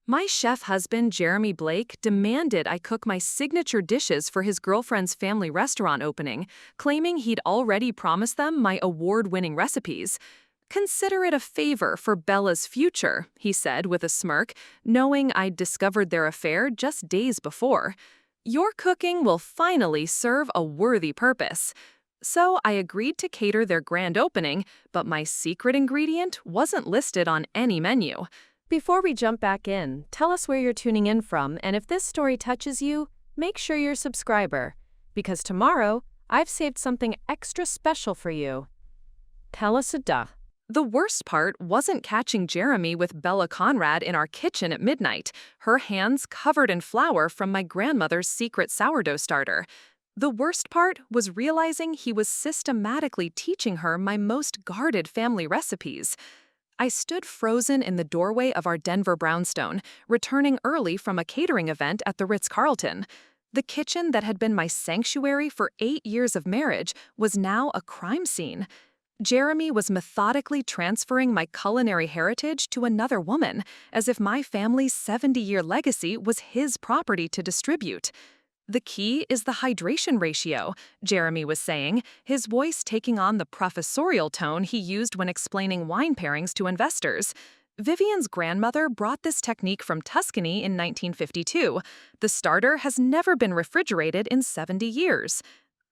My chef husband, Jeremy Blake, demanded I cook my signature dishes for his girlfriend's family restaurant opening, claiming he'd already promised them my award-winning recipes. Consider it a favor for Bella's future, he said with a smirk, knowing I'd discovered their affair just days before. Your cooking will finally serve a worthy purpose. So I agreed to cater their grand opening, but my secret ingredient wasn't listed on any menu. Before we jump back in, tell us where you're tuning in from, and if this story touches you, make sure you're a subscriber, because tomorrow, I've saved something extra special for you. Tell us a duh. The worst part wasn't catching Jeremy with Bella Conrad in our kitchen at midnight, her hands covered in flour from my grandmother's secret sourdough starter. The worst part was realizing he was systematically teaching her my most guarded family recipes. I stood frozen in the doorway of our Denver brownstone, returning early from a catering event at the Ritz-Carlton. The kitchen that had been my sanctuary for 8 years of marriage was now a crime scene. Jeremy was methodically transferring my culinary heritage to another woman, as if my family's 70-year legacy was his property to distribute. The key is the hydration ratio, Jeremy was saying, his voice taking on the professorial tone he used when explaining wine pairings to investors. Vivian's grandmother brought this technique from Tuscany in 1952. The starter has never been refrigerated in 70 years.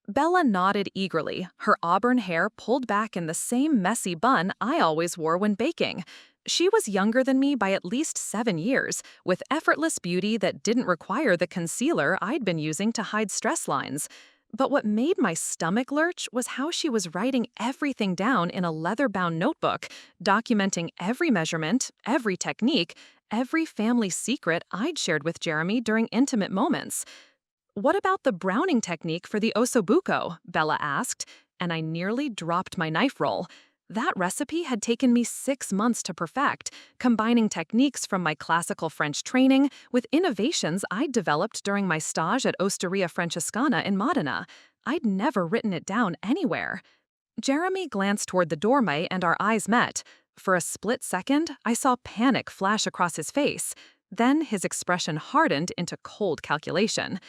Bella nodded eagerly, her auburn hair pulled back in the same messy bun I always wore when baking. She was younger than me by at least 7 years, with effortless beauty that didn't require the concealer I'd been using to hide stress lines. But what made my stomach lurch was how she was writing everything down in a leather-bound notebook, documenting every measurement, every technique, every family secret I'd shared with Jeremy during intimate moments. "What about the browning technique for the ossobuco?" Bella asked, and I nearly dropped my knife roll. That recipe had taken me 6 months to perfect, combining techniques from my classical French training with innovations I'd developed during my stage at Osteria Francescana in Modena. I'd never written it down anywhere. Jeremy glanced toward the doorway and our eyes met. For a split second, I saw panic flash across his face. Then his expression hardened into cold calculation.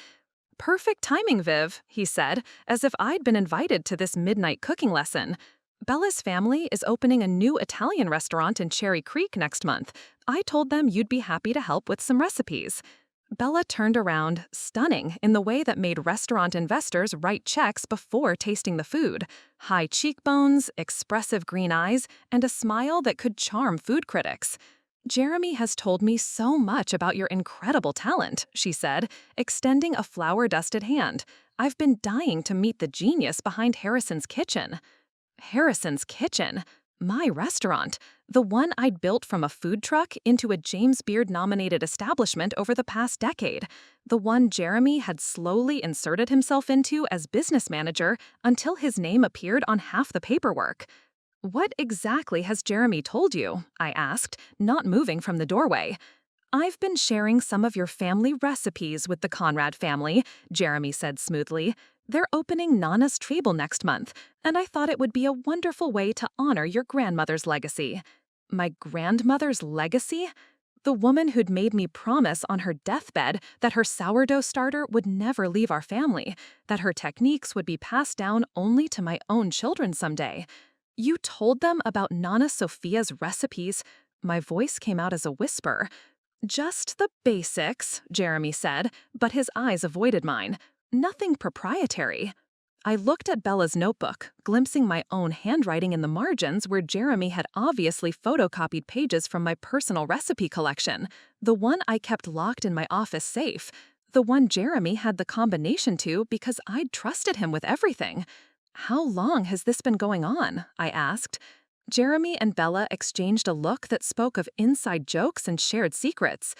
"Perfect timing, Viv," he said, as if I'd been invited to this midnight cooking lesson. "Bella's family is opening a new Italian restaurant in Cherry Creek next month. I told them you'd be happy to help with some recipes." Bella turned around, stunning in the way that made restaurant investors write checks before tasting the food. High cheekbones, expressive green eyes, and a smile that could charm food critics. "Jeremy has told me so much about your incredible talent," she said, extending a flour-dusted hand. "I've been dying to meet the genius behind Harrison's Kitchen." Harrison's Kitchen? My restaurant? The one I'd built from a food truck into a James Beard-nominated establishment over the past decade. The one Jeremy had slowly inserted himself into as business manager until his name appeared on half the paperwork. "What exactly has Jeremy told you?" I asked, not moving from the doorway. "I've been sharing some of your family recipes with the Conrad family," Jeremy said smoothly. "They're opening Nana's Treble next month, and I thought it would be a wonderful way to honor your grandmother's legacy." My grandmother's legacy? The woman who'd made me promise on her deathbed that her sourdough starter would never leave our family, that her techniques would be passed down only to my own children someday. "You told them about Nana Sophia's recipes?" My voice came out as a whisper. "Just the basics," Jeremy said, but his eyes avoided mine. "Nothing proprietary." I looked at Bella's notebook, glimpsing my own handwriting in the margins where Jeremy had obviously photocopied pages from my personal recipe collection, the one I kept locked in my office safe, the one Jeremy had the combination to because I'd trusted him with everything. "How long has this been going on?" I asked. Jeremy and Bella exchanged a look that spoke of inside jokes and shared secrets.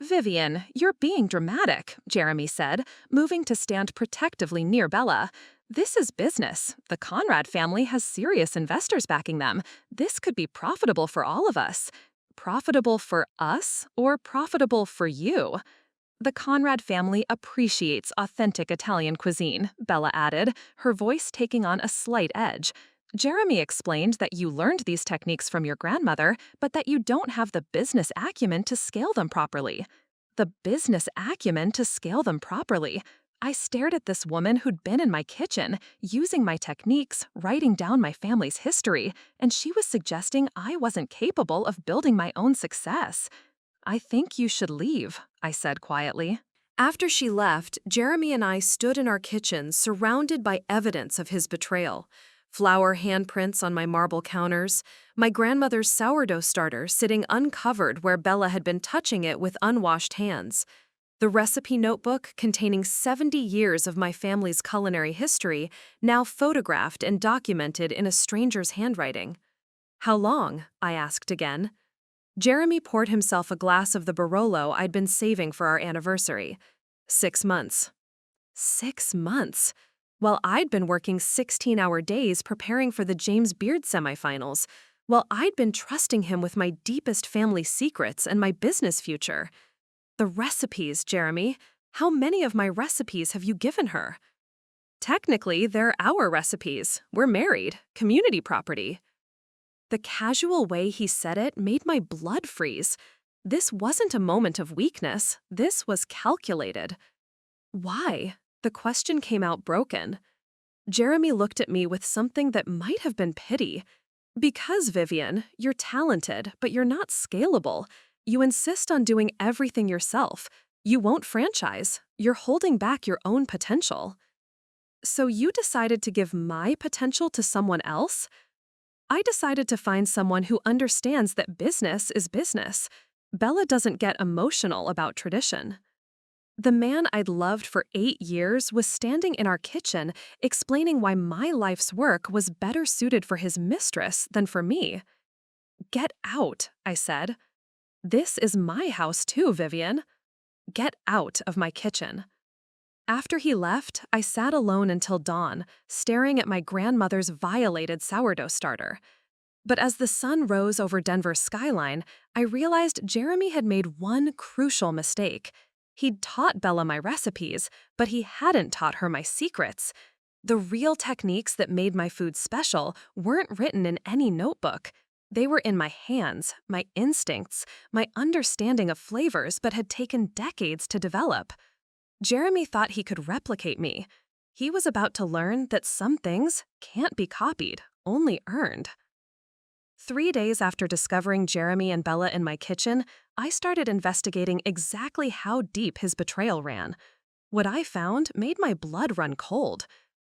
"Vivian, you're being dramatic," Jeremy said, moving to stand protectively near Bella. "This is business. The Conrad family has serious investors backing them. This could be profitable for all of us." "Profitable for us or profitable for you?" "The Conrad family appreciates authentic Italian cuisine," Bella added, her voice taking on a slight edge. Jeremy explained that you learned these techniques from your grandmother, but that you don't have the business acumen to scale them properly. The business acumen to scale them properly. I stared at this woman who'd been in my kitchen, using my techniques, writing down my family's history, and she was suggesting I wasn't capable of building my own success. I think you should leave, I said quietly. After she left, Jeremy and I stood in our kitchen, surrounded by evidence of his betrayal. Flour handprints on my marble counters, my grandmother's sourdough starter sitting uncovered where Bella had been touching it with unwashed hands. The recipe notebook containing 70 years of my family's culinary history, now photographed and documented in a stranger's handwriting. How long? I asked again. Jeremy poured himself a glass of the Barolo I'd been saving for our anniversary. 6 months. 6 months. While I'd been working 16-hour days preparing for the James Beard semifinals, while I'd been trusting him with my deepest family secrets and my business future. The recipes, Jeremy. How many of my recipes have you given her? Technically, they're our recipes. We're married, community property. The casual way he said it made my blood freeze. This wasn't a moment of weakness. This was calculated. Why? The question came out broken. Jeremy looked at me with something that might have been pity. Because, Vivian, you're talented, but you're not scalable. You insist on doing everything yourself. You won't franchise. You're holding back your own potential. So you decided to give my potential to someone else? I decided to find someone who understands that business is business. Bella doesn't get emotional about tradition. The man I'd loved for 8 years was standing in our kitchen explaining why my life's work was better suited for his mistress than for me. Get out, I said. This is my house too, Vivian. Get out of my kitchen. After he left, I sat alone until dawn, staring at my grandmother's violated sourdough starter. But as the sun rose over Denver's skyline, I realized Jeremy had made one crucial mistake. He'd taught Bella my recipes, but he hadn't taught her my secrets. The real techniques that made my food special weren't written in any notebook. They were in my hands, my instincts, my understanding of flavors, but had taken decades to develop. Jeremy thought he could replicate me. He was about to learn that some things can't be copied, only earned. 3 days after discovering Jeremy and Bella in my kitchen, I started investigating exactly how deep his betrayal ran. What I found made my blood run cold.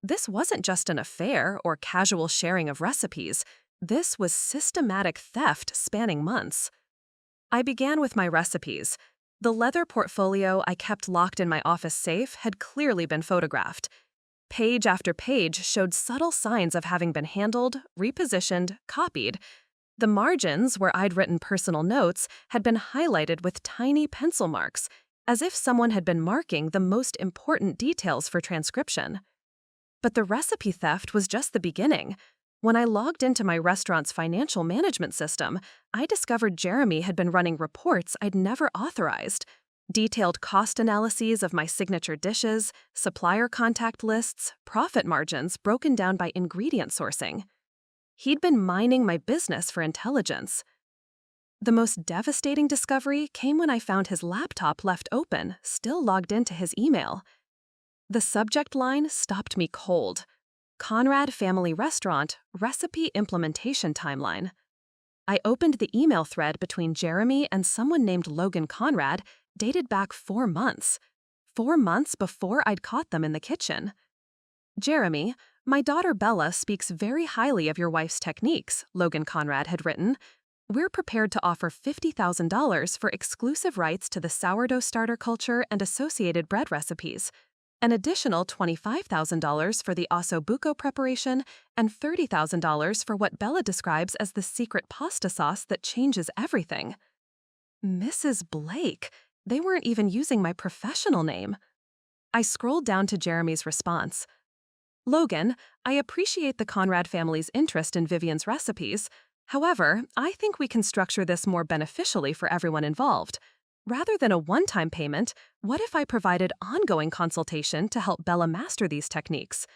This wasn't just an affair or casual sharing of recipes. This was systematic theft spanning months. I began with my recipes. The leather portfolio I kept locked in my office safe had clearly been photographed. Page after page showed subtle signs of having been handled, repositioned, copied. The margins, where I'd written personal notes, had been highlighted with tiny pencil marks, as if someone had been marking the most important details for transcription. But the recipe theft was just the beginning. When I logged into my restaurant's financial management system, I discovered Jeremy had been running reports I'd never authorized. Detailed cost analyses of my signature dishes, supplier contact lists, profit margins broken down by ingredient sourcing. He'd been mining my business for intelligence. The most devastating discovery came when I found his laptop left open, still logged into his email. The subject line stopped me cold. Conrad Family Restaurant, Recipe Implementation Timeline. I opened the email thread between Jeremy and someone named Logan Conrad, dated back 4 months. 4 months before I'd caught them in the kitchen. Jeremy, my daughter Bella speaks very highly of your wife's techniques, Logan Conrad had written. We're prepared to offer $50,000 for exclusive rights to the sourdough starter culture and associated bread recipes, an additional $25,000 for the osso buco preparation, and $30,000 for what Bella describes as the secret pasta sauce that changes everything. Mrs. Blake, they weren't even using my professional name. I scrolled down to Jeremy's response. Logan, I appreciate the Conrad family's interest in Vivian's recipes. However, I think we can structure this more beneficially for everyone involved. Rather than a one-time payment, what if I provided ongoing consultation to help Bella master these techniques?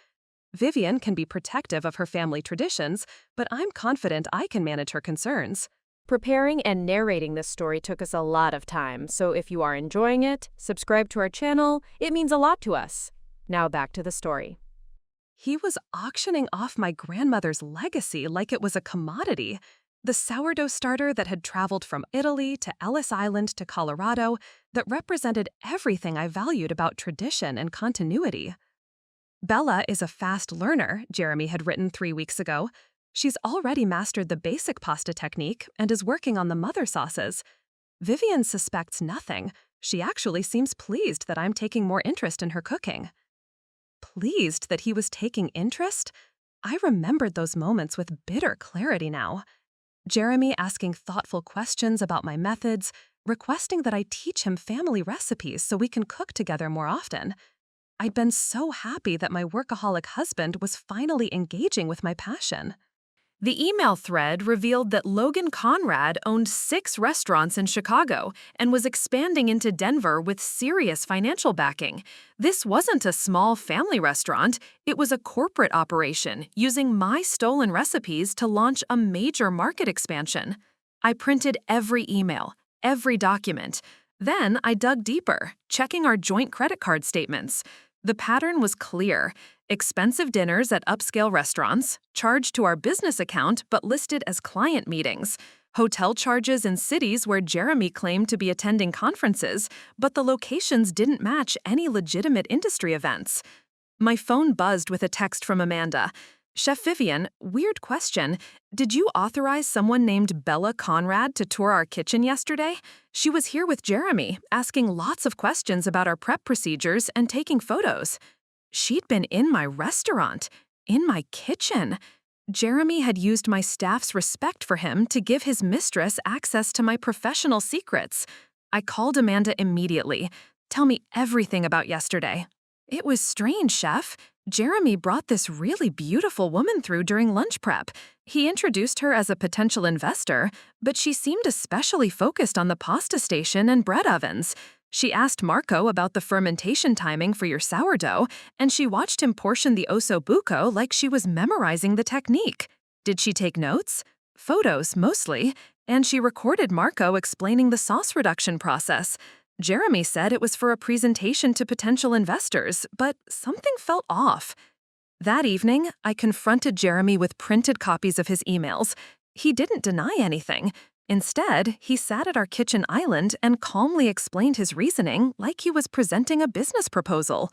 Vivian can be protective of her family traditions, but I'm confident I can manage her concerns. Preparing and narrating this story took us a lot of time, so if you are enjoying it, subscribe to our channel. It means a lot to us. Now back to the story. He was auctioning off my grandmother's legacy like it was a commodity. The sourdough starter that had traveled from Italy to Ellis Island to Colorado, that represented everything I valued about tradition and continuity. Bella is a fast learner, Jeremy had written 3 weeks ago. She's already mastered the basic pasta technique and is working on the mother sauces. Vivian suspects nothing. She actually seems pleased that I'm taking more interest in her cooking. Pleased that he was taking interest? I remembered those moments with bitter clarity now. Jeremy asking thoughtful questions about my methods, requesting that I teach him family recipes so we can cook together more often. I'd been so happy that my workaholic husband was finally engaging with my passion. The email thread revealed that Logan Conrad owned 6 restaurants in Chicago and was expanding into Denver with serious financial backing. This wasn't a small family restaurant, it was a corporate operation using my stolen recipes to launch a major market expansion. I printed every email, every document. Then I dug deeper, checking our joint credit card statements. The pattern was clear. Expensive dinners at upscale restaurants, charged to our business account but listed as client meetings. Hotel charges in cities where Jeremy claimed to be attending conferences, but the locations didn't match any legitimate industry events. My phone buzzed with a text from Amanda. Chef Vivian, weird question. Did you authorize someone named Bella Conrad to tour our kitchen yesterday? She was here with Jeremy, asking lots of questions about our prep procedures and taking photos. She'd been in my restaurant, in my kitchen. Jeremy had used my staff's respect for him to give his mistress access to my professional secrets. I called Amanda immediately. Tell me everything about yesterday. It was strange, Chef. Jeremy brought this really beautiful woman through during lunch prep. He introduced her as a potential investor, but she seemed especially focused on the pasta station and bread ovens. She asked Marco about the fermentation timing for your sourdough, and she watched him portion the osso buco like she was memorizing the technique. Did she take notes? Photos, mostly, and she recorded Marco explaining the sauce reduction process. Jeremy said it was for a presentation to potential investors, but something felt off. That evening, I confronted Jeremy with printed copies of his emails. He didn't deny anything. Instead, he sat at our kitchen island and calmly explained his reasoning like he was presenting a business proposal.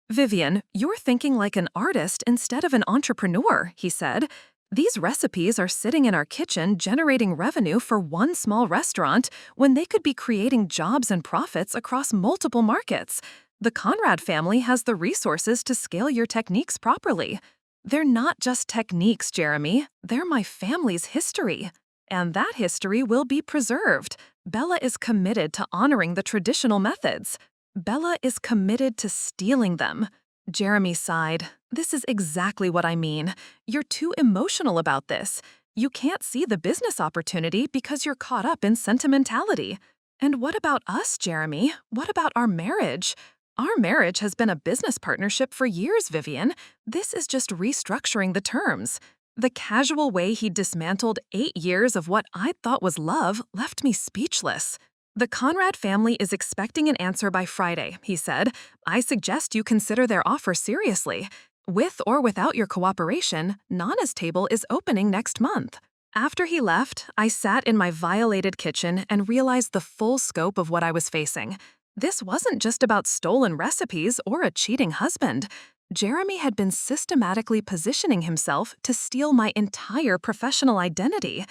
Vivian, you're thinking like an artist instead of an entrepreneur, he said. These recipes are sitting in our kitchen generating revenue for one small restaurant when they could be creating jobs and profits across multiple markets. The Conrad family has the resources to scale your techniques properly. They're not just techniques, Jeremy. They're my family's history. And that history will be preserved. Bella is committed to honoring the traditional methods. Bella is committed to stealing them. Jeremy sighed. This is exactly what I mean. You're too emotional about this. You can't see the business opportunity because you're caught up in sentimentality. And what about us, Jeremy? What about our marriage? Our marriage has been a business partnership for years, Vivian. This is just restructuring the terms. The casual way he dismantled 8 years of what I thought was love left me speechless. The Conrad family is expecting an answer by Friday, he said. I suggest you consider their offer seriously. With or without your cooperation, Nana's table is opening next month. After he left, I sat in my violated kitchen and realized the full scope of what I was facing. This wasn't just about stolen recipes or a cheating husband. Jeremy had been systematically positioning himself to steal my entire professional identity.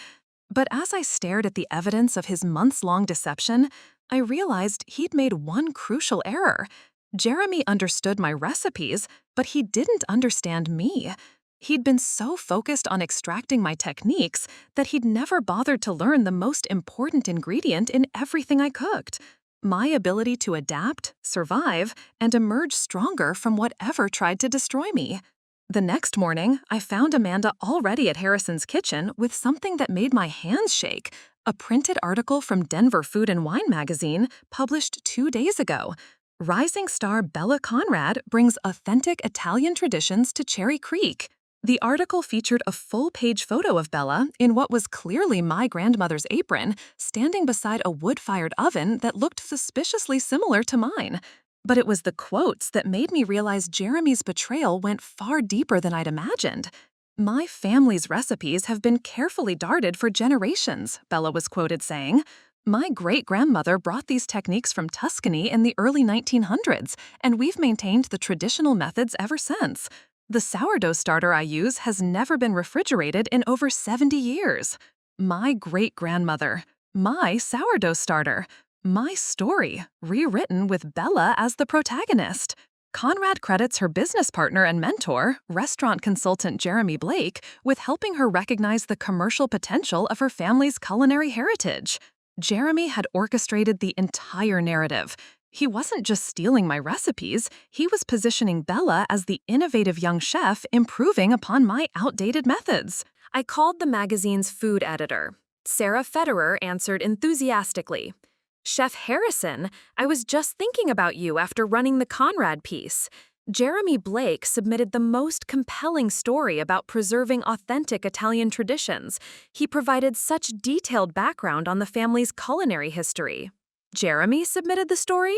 But as I stared at the evidence of his months-long deception, I realized he'd made one crucial error. Jeremy understood my recipes, but he didn't understand me. He'd been so focused on extracting my techniques that he'd never bothered to learn the most important ingredient in everything I cooked: my ability to adapt, survive, and emerge stronger from whatever tried to destroy me. The next morning, I found Amanda already at Harrison's kitchen with something that made my hands shake: a printed article from Denver Food and Wine magazine published 2 days ago. Rising star Bella Conrad brings authentic Italian traditions to Cherry Creek. The article featured a full-page photo of Bella in what was clearly my grandmother's apron, standing beside a wood-fired oven that looked suspiciously similar to mine. But it was the quotes that made me realize Jeremy's betrayal went far deeper than I'd imagined. My family's recipes have been carefully darted for generations, Bella was quoted saying. My great-grandmother brought these techniques from Tuscany in the early 1900s, and we've maintained the traditional methods ever since. The sourdough starter I use has never been refrigerated in over 70 years. My great-grandmother. My sourdough starter. My story, rewritten with Bella as the protagonist. Conrad credits her business partner and mentor, restaurant consultant Jeremy Blake, with helping her recognize the commercial potential of her family's culinary heritage. Jeremy had orchestrated the entire narrative. He wasn't just stealing my recipes, he was positioning Bella as the innovative young chef improving upon my outdated methods. I called the magazine's food editor. Sarah Federer answered enthusiastically. Chef Harrison, I was just thinking about you after running the Conrad piece. Jeremy Blake submitted the most compelling story about preserving authentic Italian traditions. He provided such detailed background on the family's culinary history. Jeremy submitted the story?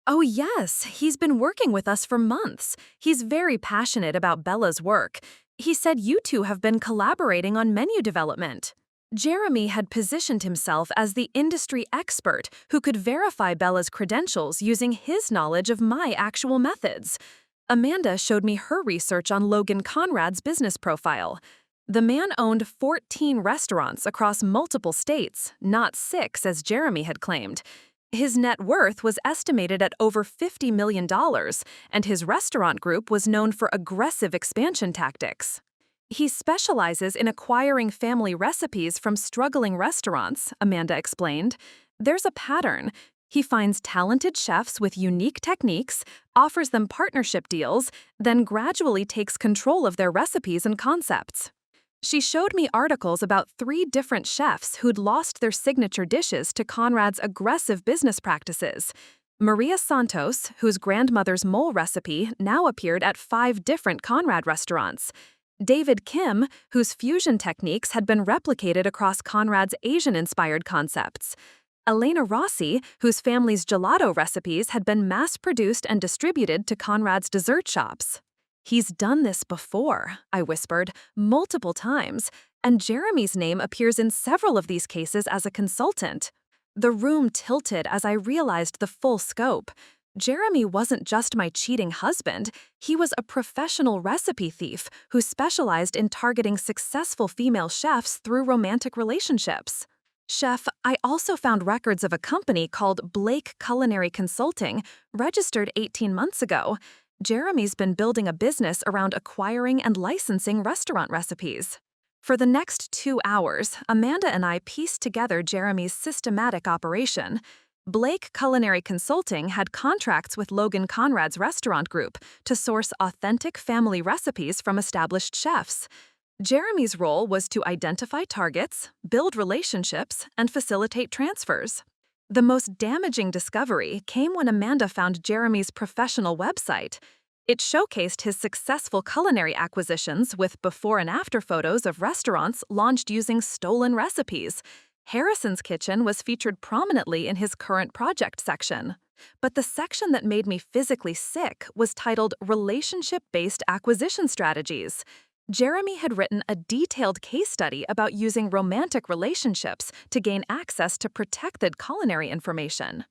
Oh yes, he's been working with us for months. He's very passionate about Bella's work. He said you two have been collaborating on menu development. Jeremy had positioned himself as the industry expert who could verify Bella's credentials using his knowledge of my actual methods. Amanda showed me her research on Logan Conrad's business profile. The man owned 14 restaurants across multiple states, not 6 as Jeremy had claimed. His net worth was estimated at over $50 million, and his restaurant group was known for aggressive expansion tactics. He specializes in acquiring family recipes from struggling restaurants, Amanda explained. There's a pattern. He finds talented chefs with unique techniques, offers them partnership deals, then gradually takes control of their recipes and concepts. She showed me articles about 3 different chefs who'd lost their signature dishes to Conrad's aggressive business practices. Maria Santos, whose grandmother's mole recipe now appeared at 5 different Conrad restaurants. David Kim, whose fusion techniques had been replicated across Conrad's Asian-inspired concepts. Elena Rossi, whose family's gelato recipes had been mass-produced and distributed to Conrad's dessert shops. He's done this before, I whispered, multiple times, and Jeremy's name appears in several of these cases as a consultant. The room tilted as I realized the full scope. Jeremy wasn't just my cheating husband, he was a professional recipe thief who specialized in targeting successful female chefs through romantic relationships. Chef, I also found records of a company called Blake Culinary Consulting, registered 18 months ago. Jeremy's been building a business around acquiring and licensing restaurant recipes. For the next 2 hours, Amanda and I pieced together Jeremy's systematic operation. Blake Culinary Consulting had contracts with Logan Conrad's restaurant group to source authentic family recipes from established chefs. Jeremy's role was to identify targets, build relationships, and facilitate transfers. The most damaging discovery came when Amanda found Jeremy's professional website. It showcased his successful culinary acquisitions with before and after photos of restaurants launched using stolen recipes. Harrison's Kitchen was featured prominently in his current project section. But the section that made me physically sick was titled Relationship-Based Acquisition Strategies. Jeremy had written a detailed case study about using romantic relationships to gain access to protected culinary information.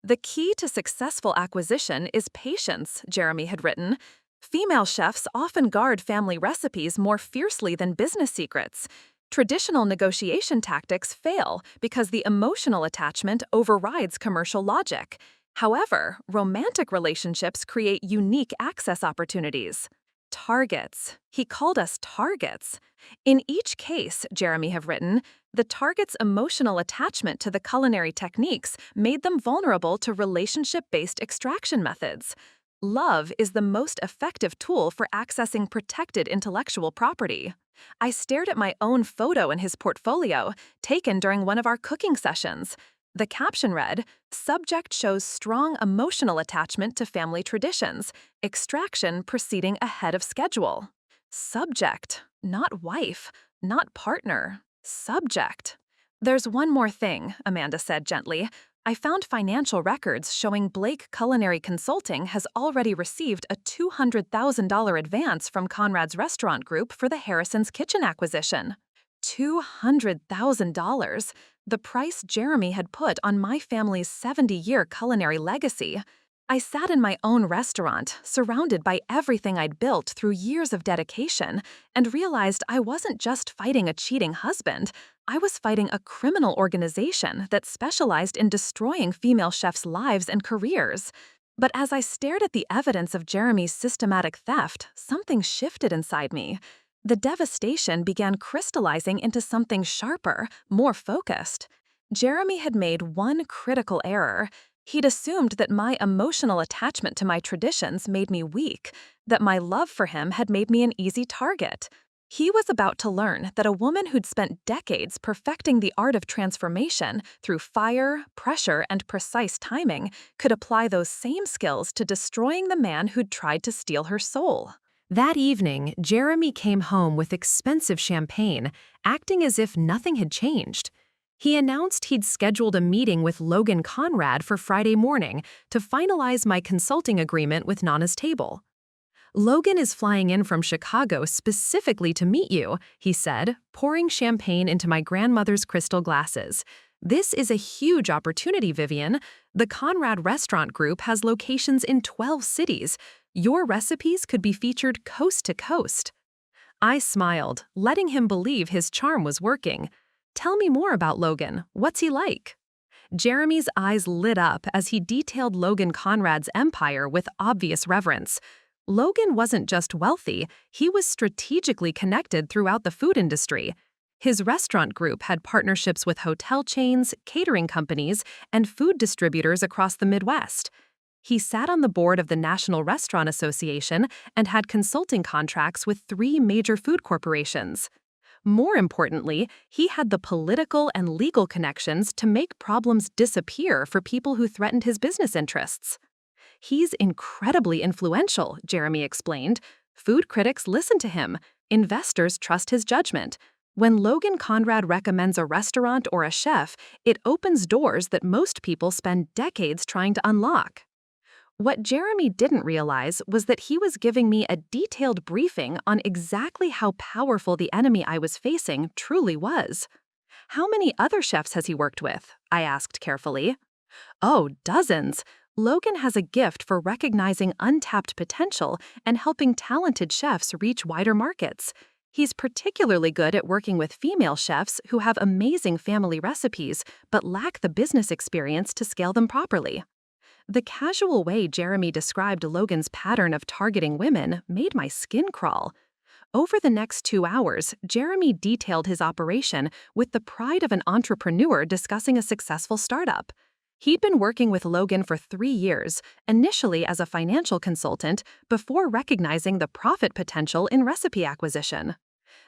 The key to successful acquisition is patience, Jeremy had written. Female chefs often guard family recipes more fiercely than business secrets. Traditional negotiation tactics fail because the emotional attachment overrides commercial logic. However, romantic relationships create unique access opportunities. Targets. He called us targets. In each case, Jeremy have written, the target's emotional attachment to the culinary techniques made them vulnerable to relationship-based extraction methods. Love is the most effective tool for accessing protected intellectual property. I stared at my own photo in his portfolio, taken during one of our cooking sessions. The caption read, "Subject shows strong emotional attachment to family traditions, extraction proceeding ahead of schedule." Subject, not wife, not partner, subject. "There's one more thing," Amanda said gently. "I found financial records showing Blake Culinary Consulting has already received a $200,000 advance from Conrad's Restaurant Group for the Harrison's Kitchen acquisition." $200,000, the price Jeremy had put on my family's 70-year culinary legacy. I sat in my own restaurant, surrounded by everything I'd built through years of dedication, and realized I wasn't just fighting a cheating husband, I was fighting a criminal organization that specialized in destroying female chefs' lives and careers. But as I stared at the evidence of Jeremy's systematic theft, something shifted inside me. The devastation began crystallizing into something sharper, more focused. Jeremy had made one critical error. He'd assumed that my emotional attachment to my traditions made me weak, that my love for him had made me an easy target. He was about to learn that a woman who'd spent decades perfecting the art of transformation through fire, pressure, and precise timing could apply those same skills to destroying the man who'd tried to steal her soul. That evening, Jeremy came home with expensive champagne, acting as if nothing had changed. He announced he'd scheduled a meeting with Logan Conrad for Friday morning to finalize my consulting agreement with Nana's Table. "Logan is flying in from Chicago specifically to meet you," he said, pouring champagne into my grandmother's crystal glasses. "This is a huge opportunity, Vivian. The Conrad Restaurant Group has locations in 12 cities. Your recipes could be featured coast to coast." I smiled, letting him believe his charm was working. "Tell me more about Logan. What's he like?" Jeremy's eyes lit up as he detailed Logan Conrad's empire with obvious reverence. Logan wasn't just wealthy, he was strategically connected throughout the food industry. His restaurant group had partnerships with hotel chains, catering companies, and food distributors across the Midwest. He sat on the board of the National Restaurant Association and had consulting contracts with 3 major food corporations. More importantly, he had the political and legal connections to make problems disappear for people who threatened his business interests. "He's incredibly influential," Jeremy explained. "Food critics listen to him. Investors trust his judgment. When Logan Conrad recommends a restaurant or a chef, it opens doors that most people spend decades trying to unlock." What Jeremy didn't realize was that he was giving me a detailed briefing on exactly how powerful the enemy I was facing truly was. "How many other chefs has he worked with?" I asked carefully. "Oh, dozens. Logan has a gift for recognizing untapped potential and helping talented chefs reach wider markets. He's particularly good at working with female chefs who have amazing family recipes but lack the business experience to scale them properly." The casual way Jeremy described Logan's pattern of targeting women made my skin crawl. Over the next 2 hours, Jeremy detailed his operation with the pride of an entrepreneur discussing a successful startup. He'd been working with Logan for 3 years, initially as a financial consultant, before recognizing the profit potential in recipe acquisition.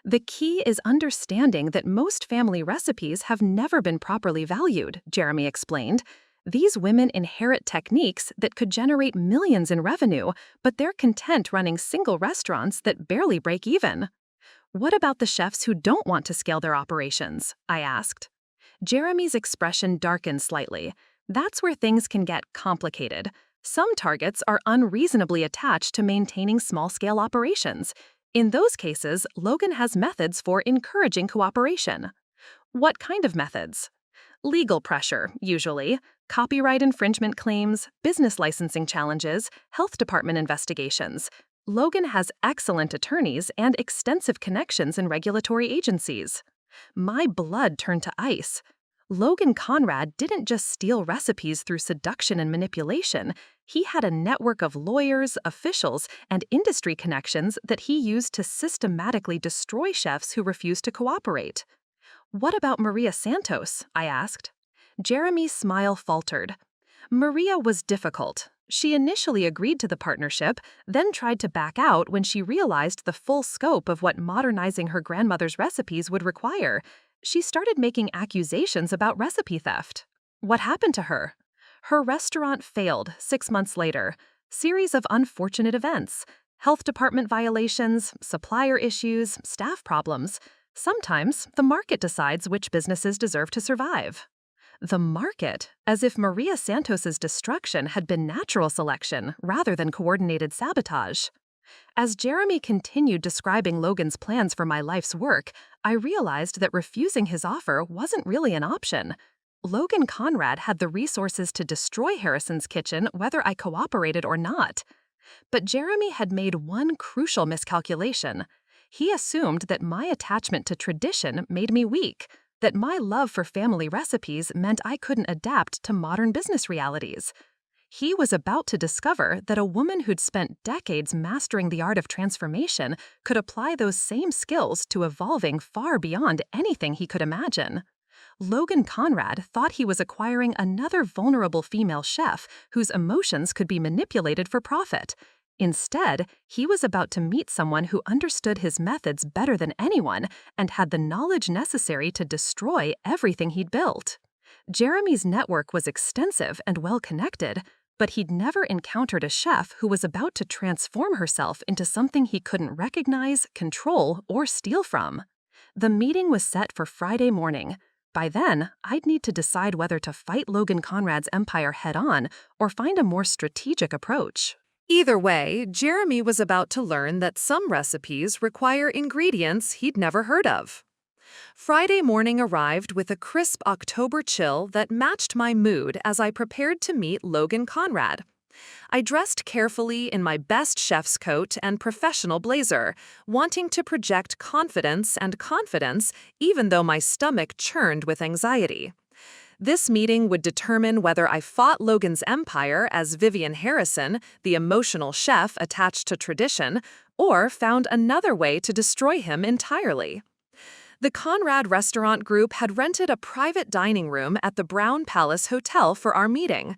"The key is understanding that most family recipes have never been properly valued," Jeremy explained. "These women inherit techniques that could generate millions in revenue, but they're content running single restaurants that barely break even." "What about the chefs who don't want to scale their operations?" I asked. Jeremy's expression darkened slightly. "That's where things can get complicated. Some targets are unreasonably attached to maintaining small-scale operations. In those cases, Logan has methods for encouraging cooperation." "What kind of methods?" "Legal pressure, usually. Copyright infringement claims, business licensing challenges, health department investigations. Logan has excellent attorneys and extensive connections in regulatory agencies." My blood turned to ice. Logan Conrad didn't just steal recipes through seduction and manipulation. He had a network of lawyers, officials, and industry connections that he used to systematically destroy chefs who refused to cooperate. "What about Maria Santos?" I asked. Jeremy's smile faltered. "Maria was difficult. She initially agreed to the partnership, then tried to back out when she realized the full scope of what modernizing her grandmother's recipes would require. She started making accusations about recipe theft." What happened to her? Her restaurant failed 6 months later. Series of unfortunate events. Health department violations, supplier issues, staff problems. Sometimes the market decides which businesses deserve to survive. The market, as if Maria Santos's destruction had been natural selection rather than coordinated sabotage. As Jeremy continued describing Logan's plans for my life's work, I realized that refusing his offer wasn't really an option. Logan Conrad had the resources to destroy Harrison's kitchen whether I cooperated or not. But Jeremy had made one crucial miscalculation. He assumed that my attachment to tradition made me weak, that my love for family recipes meant I couldn't adapt to modern business realities. He was about to discover that a woman who'd spent decades mastering the art of transformation could apply those same skills to evolving far beyond anything he could imagine. Logan Conrad thought he was acquiring another vulnerable female chef whose emotions could be manipulated for profit. Instead, he was about to meet someone who understood his methods better than anyone and had the knowledge necessary to destroy everything he'd built. Jeremy's network was extensive and well-connected, but he'd never encountered a chef who was about to transform herself into something he couldn't recognize, control, or steal from. The meeting was set for Friday morning. By then, I'd need to decide whether to fight Logan Conrad's empire head-on or find a more strategic approach. Either way, Jeremy was about to learn that some recipes require ingredients he'd never heard of. Friday morning arrived with a crisp October chill that matched my mood as I prepared to meet Logan Conrad. I dressed carefully in my best chef's coat and professional blazer, wanting to project confidence even though my stomach churned with anxiety. This meeting would determine whether I fought Logan's empire as Vivian Harrison, the emotional chef attached to tradition, or found another way to destroy him entirely. The Conrad Restaurant Group had rented a private dining room at the Brown Palace Hotel for our meeting.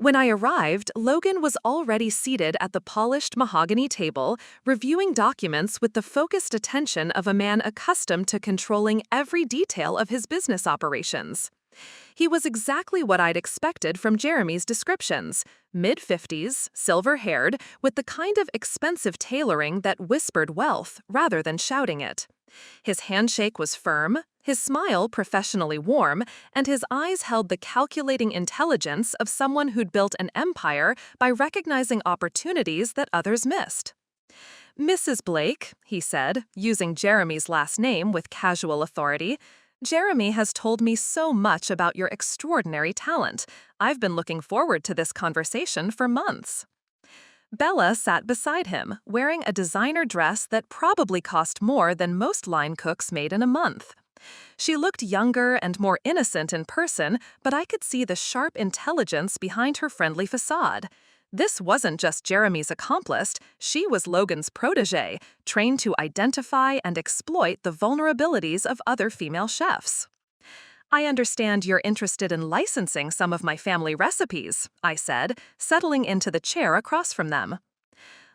When I arrived, Logan was already seated at the polished mahogany table, reviewing documents with the focused attention of a man accustomed to controlling every detail of his business operations. He was exactly what I'd expected from Jeremy's descriptions, mid-50s, silver-haired, with the kind of expensive tailoring that whispered wealth rather than shouting it. His handshake was firm, his smile professionally warm, and his eyes held the calculating intelligence of someone who'd built an empire by recognizing opportunities that others missed. "Mrs. Blake," he said, using Jeremy's last name with casual authority, "Jeremy has told me so much about your extraordinary talent. I've been looking forward to this conversation for months." Bella sat beside him, wearing a designer dress that probably cost more than most line cooks made in a month. She looked younger and more innocent in person, but I could see the sharp intelligence behind her friendly facade. This wasn't just Jeremy's accomplice, she was Logan's protégé, trained to identify and exploit the vulnerabilities of other female chefs. "I understand you're interested in licensing some of my family recipes," I said, settling into the chair across from them.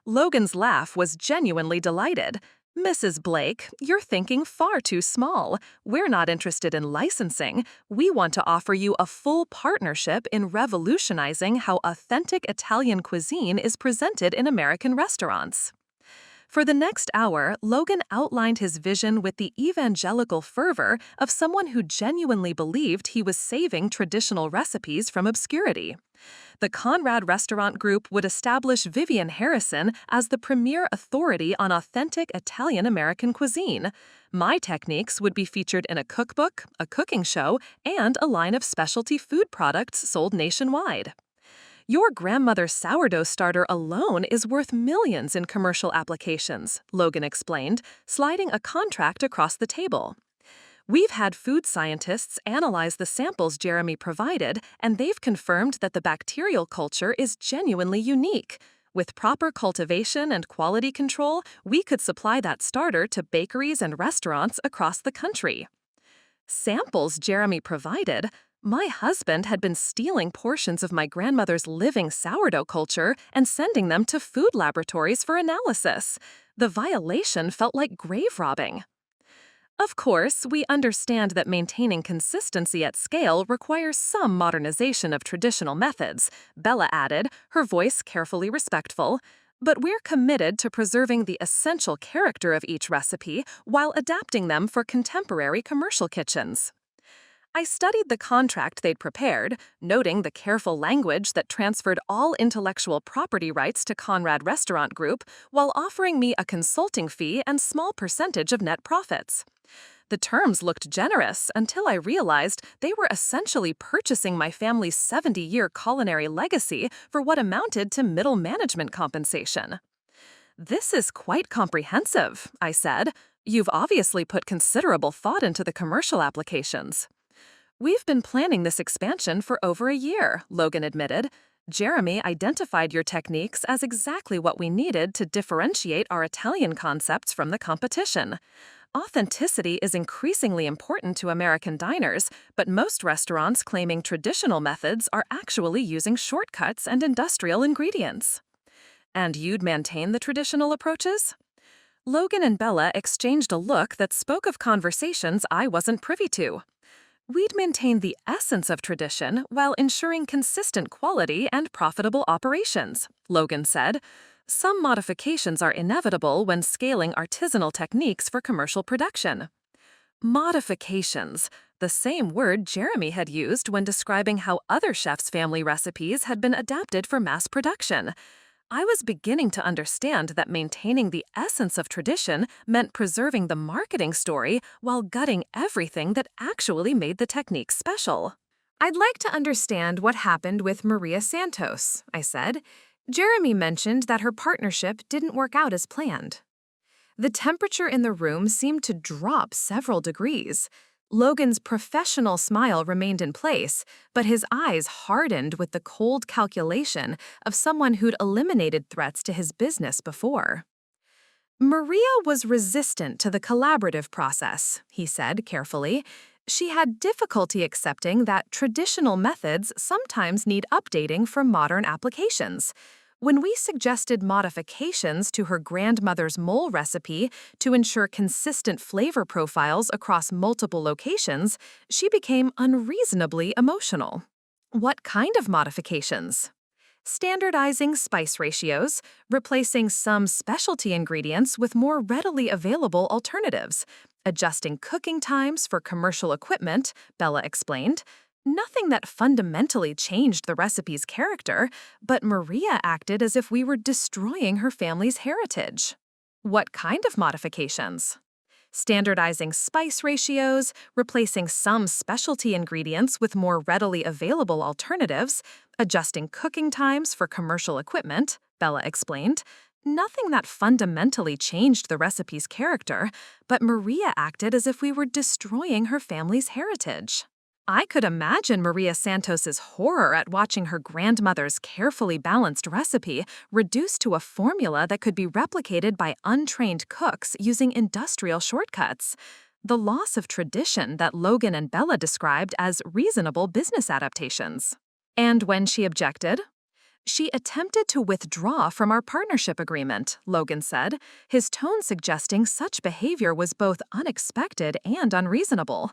Logan's laugh was genuinely delighted. "Mrs. Blake, you're thinking far too small. We're not interested in licensing. We want to offer you a full partnership in revolutionizing how authentic Italian cuisine is presented in American restaurants." For the next hour, Logan outlined his vision with the evangelical fervor of someone who genuinely believed he was saving traditional recipes from obscurity. The Conrad Restaurant Group would establish Vivian Harrison as the premier authority on authentic Italian-American cuisine. My techniques would be featured in a cookbook, a cooking show, and a line of specialty food products sold nationwide. "Your grandmother's sourdough starter alone is worth millions in commercial applications," Logan explained, sliding a contract across the table. "We've had food scientists analyze the samples Jeremy provided, and they've confirmed that the bacterial culture is genuinely unique. With proper cultivation and quality control, we could supply that starter to bakeries and restaurants across the country." Samples Jeremy provided? My husband had been stealing portions of my grandmother's living sourdough culture and sending them to food laboratories for analysis. The violation felt like grave robbing. Of course, we understand that maintaining consistency at scale requires some modernization of traditional methods, Bella added, her voice carefully respectful. But we're committed to preserving the essential character of each recipe while adapting them for contemporary commercial kitchens. I studied the contract they'd prepared, noting the careful language that transferred all intellectual property rights to Conrad Restaurant Group while offering me a consulting fee and small percentage of net profits. The terms looked generous until I realized they were essentially purchasing my family's 70-year culinary legacy for what amounted to middle management compensation. "This is quite comprehensive," I said. "You've obviously put considerable thought into the commercial applications." "We've been planning this expansion for over a year," Logan admitted. "Jeremy identified your techniques as exactly what we needed to differentiate our Italian concepts from the competition. Authenticity is increasingly important to American diners, but most restaurants claiming traditional methods are actually using shortcuts and industrial ingredients." "And you'd maintain the traditional approaches?" Logan and Bella exchanged a look that spoke of conversations I wasn't privy to. "We'd maintain the essence of tradition while ensuring consistent quality and profitable operations," Logan said. "Some modifications are inevitable when scaling artisanal techniques for commercial production." Modifications, the same word Jeremy had used when describing how other chefs' family recipes had been adapted for mass production. I was beginning to understand that maintaining the essence of tradition meant preserving the marketing story while gutting everything that actually made the technique special. "I'd like to understand what happened with Maria Santos," I said. "Jeremy mentioned that her partnership didn't work out as planned." The temperature in the room seemed to drop several degrees. Logan's professional smile remained in place, but his eyes hardened with the cold calculation of someone who'd eliminated threats to his business before. "Maria was resistant to the collaborative process," he said carefully. "She had difficulty accepting that traditional methods sometimes need updating for modern applications. When we suggested modifications to her grandmother's mole recipe to ensure consistent flavor profiles across multiple locations, she became unreasonably emotional." "What kind of modifications?" "Standardizing spice ratios, replacing some specialty ingredients with more readily available alternatives, adjusting cooking times for commercial equipment," Bella explained. "Nothing that fundamentally changed the recipe's character, but Maria acted as if we were destroying her family's heritage." "What kind of modifications?" "Standardizing spice ratios, replacing some specialty ingredients with more readily available alternatives, adjusting cooking times for commercial equipment," Bella explained. "Nothing that fundamentally changed the recipe's character, but Maria acted as if we were destroying her family's heritage." I could imagine Maria Santos's horror at watching her grandmother's carefully balanced recipe reduced to a formula that could be replicated by untrained cooks using industrial shortcuts. The loss of tradition that Logan and Bella described as reasonable business adaptations. "And when she objected?" "She attempted to withdraw from our partnership agreement," Logan said, his tone suggesting such behavior was both unexpected and unreasonable.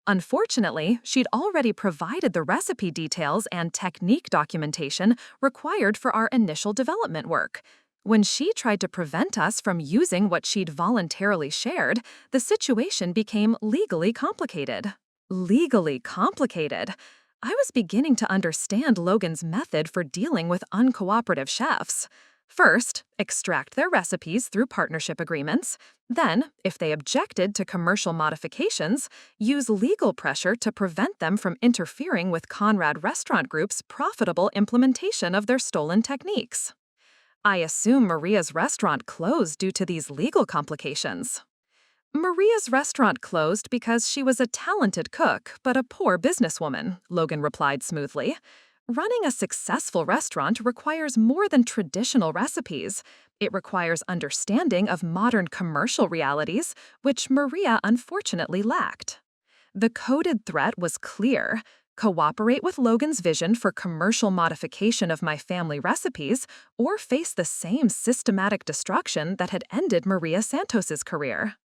"Unfortunately, she'd already provided the recipe details and technique documentation required for our initial development work. When she tried to prevent us from using what she'd voluntarily shared, the situation became legally complicated." Legally complicated? I was beginning to understand Logan's method for dealing with uncooperative chefs. First, extract their recipes through partnership agreements. Then, if they objected to commercial modifications, use legal pressure to prevent them from interfering with Conrad Restaurant Group's profitable implementation of their stolen techniques. I assume Maria's restaurant closed due to these legal complications. Maria's restaurant closed because she was a talented cook but a poor businesswoman, Logan replied smoothly. Running a successful restaurant requires more than traditional recipes. It requires understanding of modern commercial realities, which Maria unfortunately lacked. The coded threat was clear. Cooperate with Logan's vision for commercial modification of my family recipes, or face the same systematic destruction that had ended Maria Santos's career.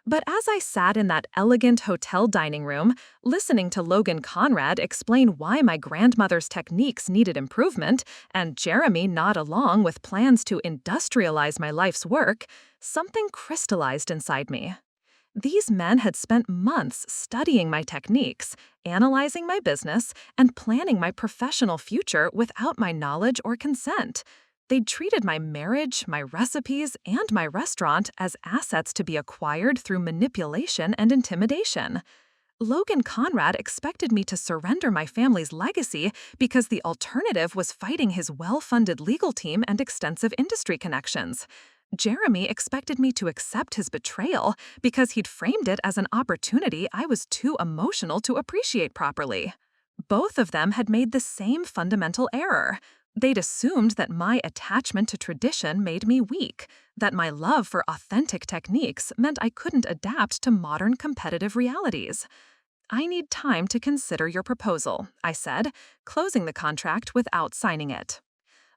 But as I sat in that elegant hotel dining room, listening to Logan Conrad explain why my grandmother's techniques needed improvement, and Jeremy nod along with plans to industrialize my life's work, something crystallized inside me. These men had spent months studying my techniques, analyzing my business, and planning my professional future without my knowledge or consent. They'd treated my marriage, my recipes, and my restaurant as assets to be acquired through manipulation and intimidation. Logan Conrad expected me to surrender my family's legacy because the alternative was fighting his well-funded legal team and extensive industry connections. Jeremy expected me to accept his betrayal because he'd framed it as an opportunity I was too emotional to appreciate properly. Both of them had made the same fundamental error. They'd assumed that my attachment to tradition made me weak, that my love for authentic techniques meant I couldn't adapt to modern competitive realities. "I need time to consider your proposal," I said, closing the contract without signing it.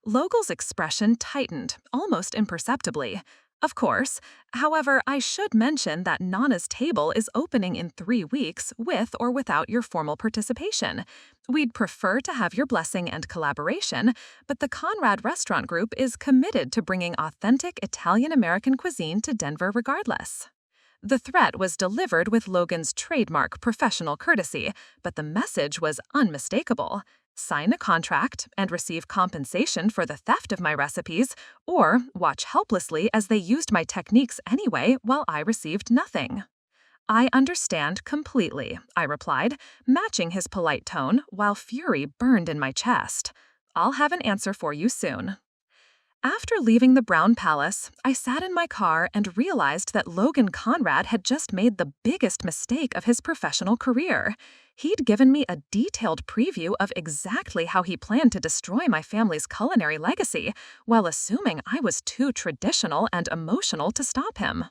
Logal's expression tightened, almost imperceptibly. Of course. However, I should mention that Nana's table is opening in 3 weeks with or without your formal participation. We'd prefer to have your blessing and collaboration, but the Conrad Restaurant Group is committed to bringing authentic Italian-American cuisine to Denver regardless. The threat was delivered with Logan's trademark professional courtesy, but the message was unmistakable. Sign a contract and receive compensation for the theft of my recipes, or watch helplessly as they used my techniques anyway while I received nothing. "I understand completely," I replied, matching his polite tone while fury burned in my chest. "I'll have an answer for you soon." After leaving the Brown Palace, I sat in my car and realized that Logan Conrad had just made the biggest mistake of his professional career. He'd given me a detailed preview of exactly how he planned to destroy my family's culinary legacy, while assuming I was too traditional and emotional to stop him.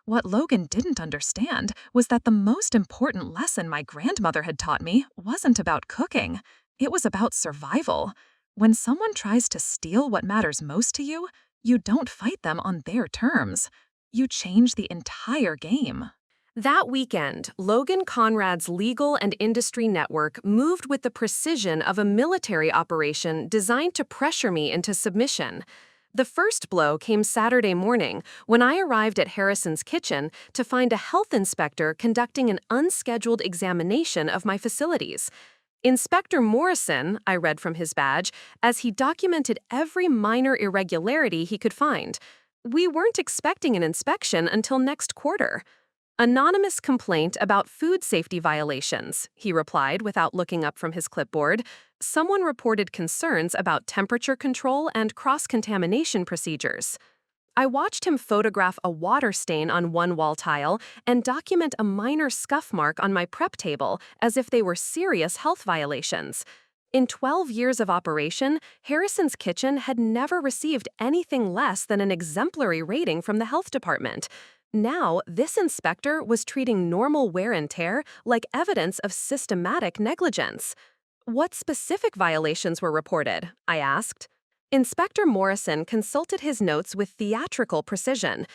What Logan didn't understand was that the most important lesson my grandmother had taught me wasn't about cooking. It was about survival. When someone tries to steal what matters most to you, you don't fight them on their terms. You change the entire game. That weekend, Logan Conrad's legal and industry network moved with the precision of a military operation designed to pressure me into submission. The first blow came Saturday morning when I arrived at Harrison's kitchen to find a health inspector conducting an unscheduled examination of my facilities. "Inspector Morrison," I read from his badge, as he documented every minor irregularity he could find. "We weren't expecting an inspection until next quarter." "Anonymous complaint about food safety violations," he replied without looking up from his clipboard. "Someone reported concerns about temperature control and cross-contamination procedures." I watched him photograph a water stain on one wall tile and document a minor scuff mark on my prep table as if they were serious health violations. In 12 years of operation, Harrison's Kitchen had never received anything less than an exemplary rating from the health department. Now, this inspector was treating normal wear and tear like evidence of systematic negligence. "What specific violations were reported?" I asked. Inspector Morrison consulted his notes with theatrical precision.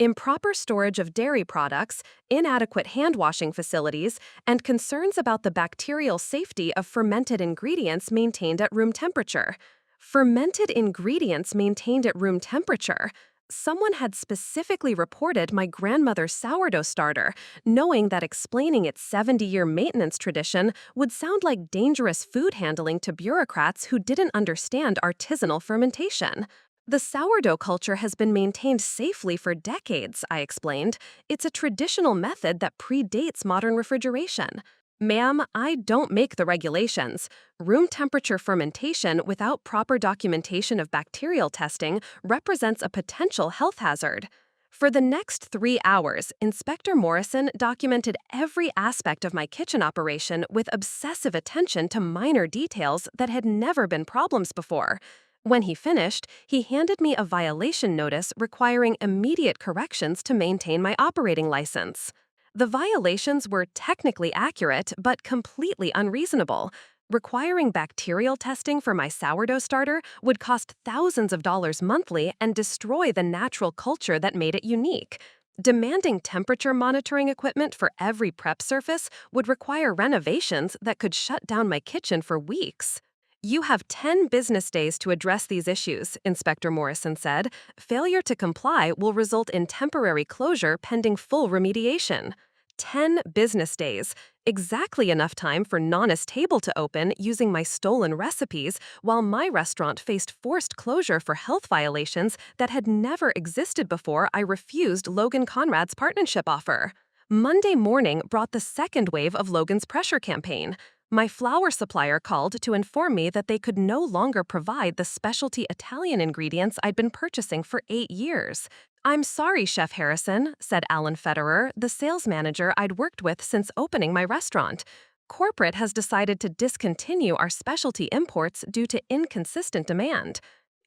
Improper storage of dairy products, inadequate hand-washing facilities, and concerns about the bacterial safety of fermented ingredients maintained at room temperature. Fermented ingredients maintained at room temperature. Someone had specifically reported my grandmother's sourdough starter, knowing that explaining its 70-year maintenance tradition would sound like dangerous food handling to bureaucrats who didn't understand artisanal fermentation. "The sourdough culture has been maintained safely for decades," I explained. "It's a traditional method that predates modern refrigeration." "Ma'am, I don't make the regulations. Room temperature fermentation without proper documentation of bacterial testing represents a potential health hazard." For the next 3 hours, Inspector Morrison documented every aspect of my kitchen operation with obsessive attention to minor details that had never been problems before. When he finished, he handed me a violation notice requiring immediate corrections to maintain my operating license. The violations were technically accurate but completely unreasonable. Requiring bacterial testing for my sourdough starter would cost thousands of dollars monthly and destroy the natural culture that made it unique. Demanding temperature monitoring equipment for every prep surface would require renovations that could shut down my kitchen for weeks. You have 10 business days to address these issues, Inspector Morrison said. Failure to comply will result in temporary closure pending full remediation. 10 business days, exactly enough time for Nana's table to open using my stolen recipes, while my restaurant faced forced closure for health violations that had never existed before I refused Logan Conrad's partnership offer. Monday morning brought the second wave of Logan's pressure campaign. My flour supplier called to inform me that they could no longer provide the specialty Italian ingredients I'd been purchasing for 8 years. "I'm sorry, Chef Harrison," said Alan Federer, the sales manager I'd worked with since opening my restaurant. "Corporate has decided to discontinue our specialty imports due to inconsistent demand."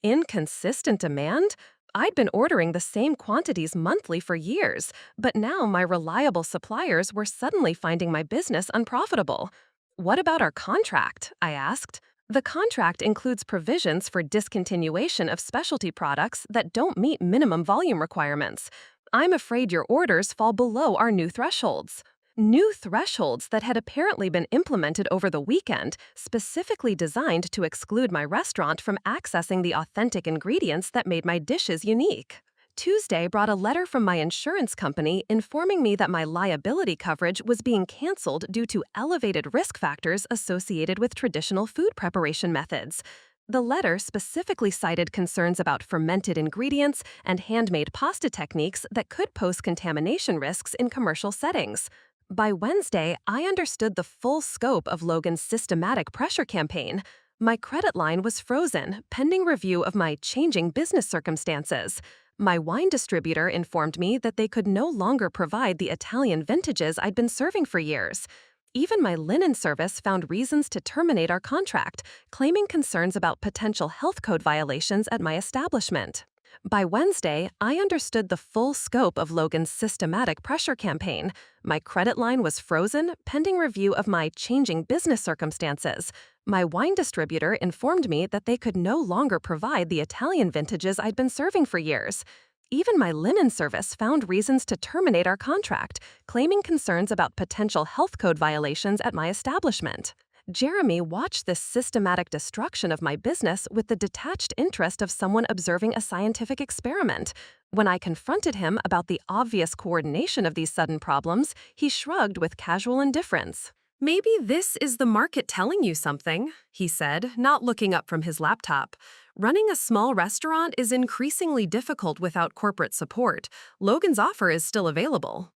Inconsistent demand? I'd been ordering the same quantities monthly for years, but now my reliable suppliers were suddenly finding my business unprofitable. "What about our contract?" I asked. "The contract includes provisions for discontinuation of specialty products that don't meet minimum volume requirements. I'm afraid your orders fall below our new thresholds." New thresholds that had apparently been implemented over the weekend, specifically designed to exclude my restaurant from accessing the authentic ingredients that made my dishes unique. Tuesday brought a letter from my insurance company informing me that my liability coverage was being canceled due to elevated risk factors associated with traditional food preparation methods. The letter specifically cited concerns about fermented ingredients and handmade pasta techniques that could pose contamination risks in commercial settings. By Wednesday, I understood the full scope of Logan's systematic pressure campaign. My credit line was frozen, pending review of my changing business circumstances. My wine distributor informed me that they could no longer provide the Italian vintages I'd been serving for years. Even my linen service found reasons to terminate our contract, claiming concerns about potential health code violations at my establishment. By Wednesday, I understood the full scope of Logan's systematic pressure campaign. My credit line was frozen, pending review of my changing business circumstances. My wine distributor informed me that they could no longer provide the Italian vintages I'd been serving for years. Even my linen service found reasons to terminate our contract, claiming concerns about potential health code violations at my establishment. Jeremy watched this systematic destruction of my business with the detached interest of someone observing a scientific experiment. When I confronted him about the obvious coordination of these sudden problems, he shrugged with casual indifference. "Maybe this is the market telling you something," he said, not looking up from his laptop. "Running a small restaurant is increasingly difficult without corporate support. Logan's offer is still available."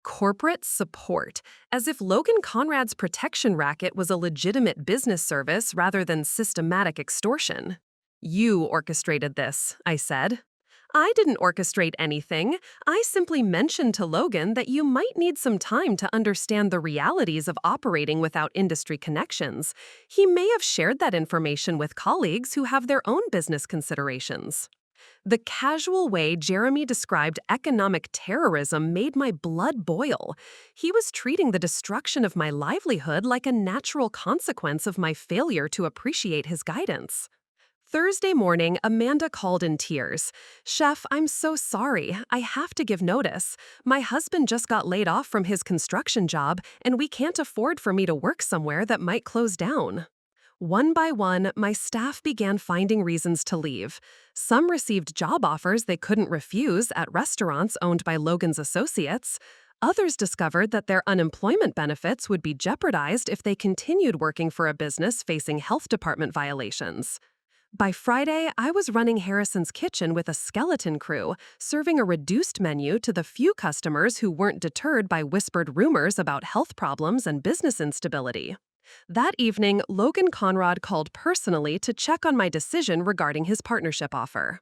Corporate support, as if Logan Conrad's protection racket was a legitimate business service rather than systematic extortion. "You orchestrated this," I said. "I didn't orchestrate anything. I simply mentioned to Logan that you might need some time to understand the realities of operating without industry connections. He may have shared that information with colleagues who have their own business considerations." The casual way Jeremy described economic terrorism made my blood boil. He was treating the destruction of my livelihood like a natural consequence of my failure to appreciate his guidance. Thursday morning, Amanda called in tears. "Chef, I'm so sorry. I have to give notice. My husband just got laid off from his construction job, and we can't afford for me to work somewhere that might close down." One by one, my staff began finding reasons to leave. Some received job offers they couldn't refuse at restaurants owned by Logan's associates. Others discovered that their unemployment benefits would be jeopardized if they continued working for a business facing health department violations. By Friday, I was running Harrison's Kitchen with a skeleton crew, serving a reduced menu to the few customers who weren't deterred by whispered rumors about health problems and business instability. That evening, Logan Conrad called personally to check on my decision regarding his partnership offer.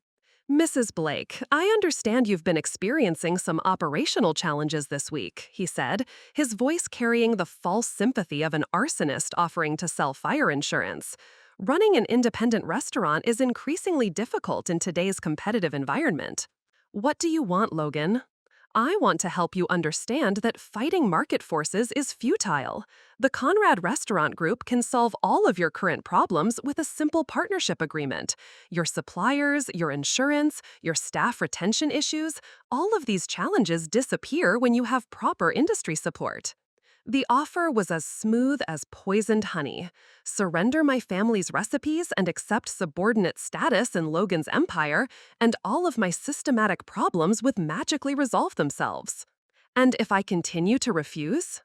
"Mrs. Blake, I understand you've been experiencing some operational challenges this week," he said, his voice carrying the false sympathy of an arsonist offering to sell fire insurance. "Running an independent restaurant is increasingly difficult in today's competitive environment." "What do you want, Logan?" I want to help you understand that fighting market forces is futile. The Conrad Restaurant Group can solve all of your current problems with a simple partnership agreement. Your suppliers, your insurance, your staff retention issues, all of these challenges disappear when you have proper industry support. The offer was as smooth as poisoned honey. Surrender my family's recipes and accept subordinate status in Logan's empire, and all of my systematic problems would magically resolve themselves. And if I continue to refuse?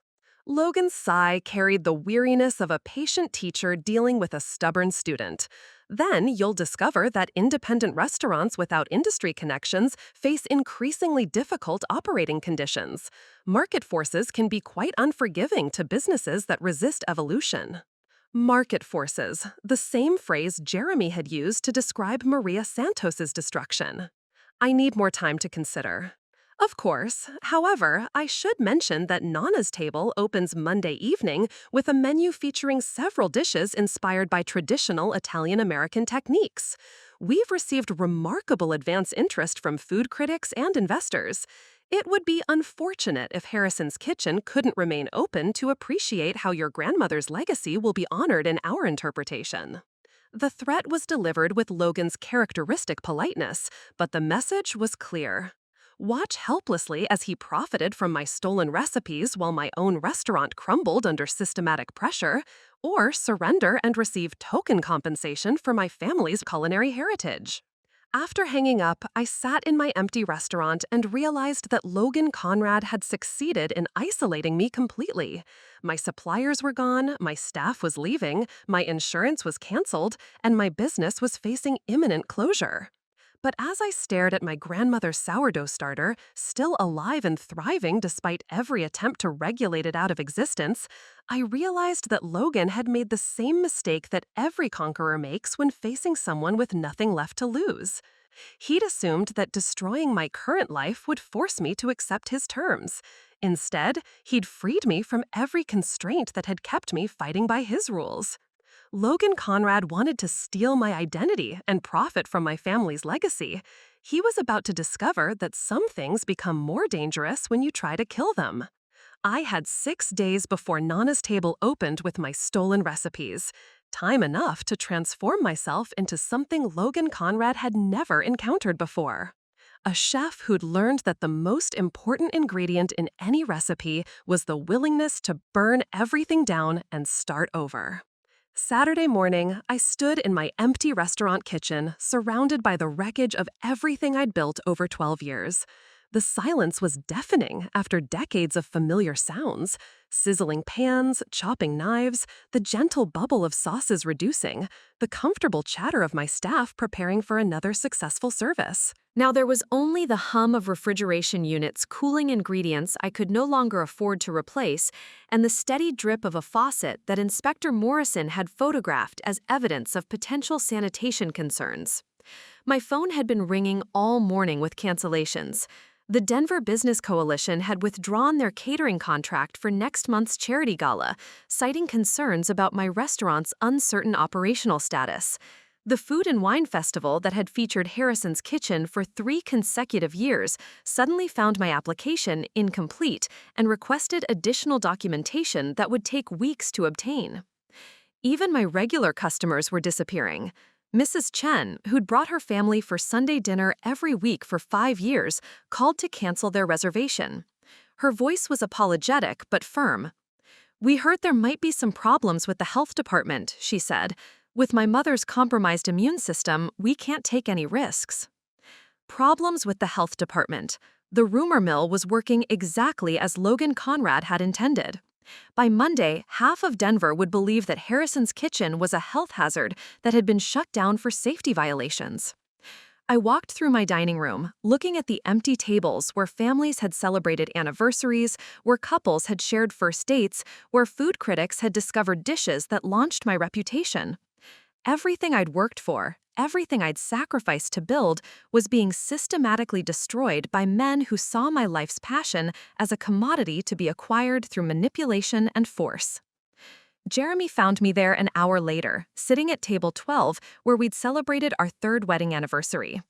Logan's sigh carried the weariness of a patient teacher dealing with a stubborn student. Then you'll discover that independent restaurants without industry connections face increasingly difficult operating conditions. Market forces can be quite unforgiving to businesses that resist evolution. Market forces, the same phrase Jeremy had used to describe Maria Santos's destruction. I need more time to consider. Of course, however, I should mention that Nana's Table opens Monday evening with a menu featuring several dishes inspired by traditional Italian-American techniques. We've received remarkable advance interest from food critics and investors. It would be unfortunate if Harrison's Kitchen couldn't remain open to appreciate how your grandmother's legacy will be honored in our interpretation. The threat was delivered with Logan's characteristic politeness, but the message was clear. Watch helplessly as he profited from my stolen recipes while my own restaurant crumbled under systematic pressure, or surrender and receive token compensation for my family's culinary heritage. After hanging up, I sat in my empty restaurant and realized that Logan Conrad had succeeded in isolating me completely. My suppliers were gone, my staff was leaving, my insurance was canceled, and my business was facing imminent closure. But as I stared at my grandmother's sourdough starter, still alive and thriving despite every attempt to regulate it out of existence, I realized that Logan had made the same mistake that every conqueror makes when facing someone with nothing left to lose. He'd assumed that destroying my current life would force me to accept his terms. Instead, he'd freed me from every constraint that had kept me fighting by his rules. Logan Conrad wanted to steal my identity and profit from my family's legacy. He was about to discover that some things become more dangerous when you try to kill them. I had 6 days before Nana's Table opened with my stolen recipes. Time enough to transform myself into something Logan Conrad had never encountered before. A chef who'd learned that the most important ingredient in any recipe was the willingness to burn everything down and start over. Saturday morning, I stood in my empty restaurant kitchen, surrounded by the wreckage of everything I'd built over 12 years. The silence was deafening after decades of familiar sounds: sizzling pans, chopping knives, the gentle bubble of sauces reducing, the comfortable chatter of my staff preparing for another successful service. Now there was only the hum of refrigeration units cooling ingredients I could no longer afford to replace, and the steady drip of a faucet that Inspector Morrison had photographed as evidence of potential sanitation concerns. My phone had been ringing all morning with cancellations. The Denver Business Coalition had withdrawn their catering contract for next month's charity gala, citing concerns about my restaurant's uncertain operational status. The Food and Wine Festival that had featured Harrison's Kitchen for 3 consecutive years suddenly found my application incomplete and requested additional documentation that would take weeks to obtain. Even my regular customers were disappearing. Mrs. Chen, who'd brought her family for Sunday dinner every week for 5 years, called to cancel their reservation. Her voice was apologetic but firm. "We heard there might be some problems with the health department," she said. "With my mother's compromised immune system, we can't take any risks." Problems with the health department. The rumor mill was working exactly as Logan Conrad had intended. By Monday, half of Denver would believe that Harrison's Kitchen was a health hazard that had been shut down for safety violations. I walked through my dining room, looking at the empty tables where families had celebrated anniversaries, where couples had shared first dates, where food critics had discovered dishes that launched my reputation. Everything I'd worked for, everything I'd sacrificed to build, was being systematically destroyed by men who saw my life's passion as a commodity to be acquired through manipulation and force. Jeremy found me there an hour later, sitting at table 12, where we'd celebrated our 3rd wedding anniversary.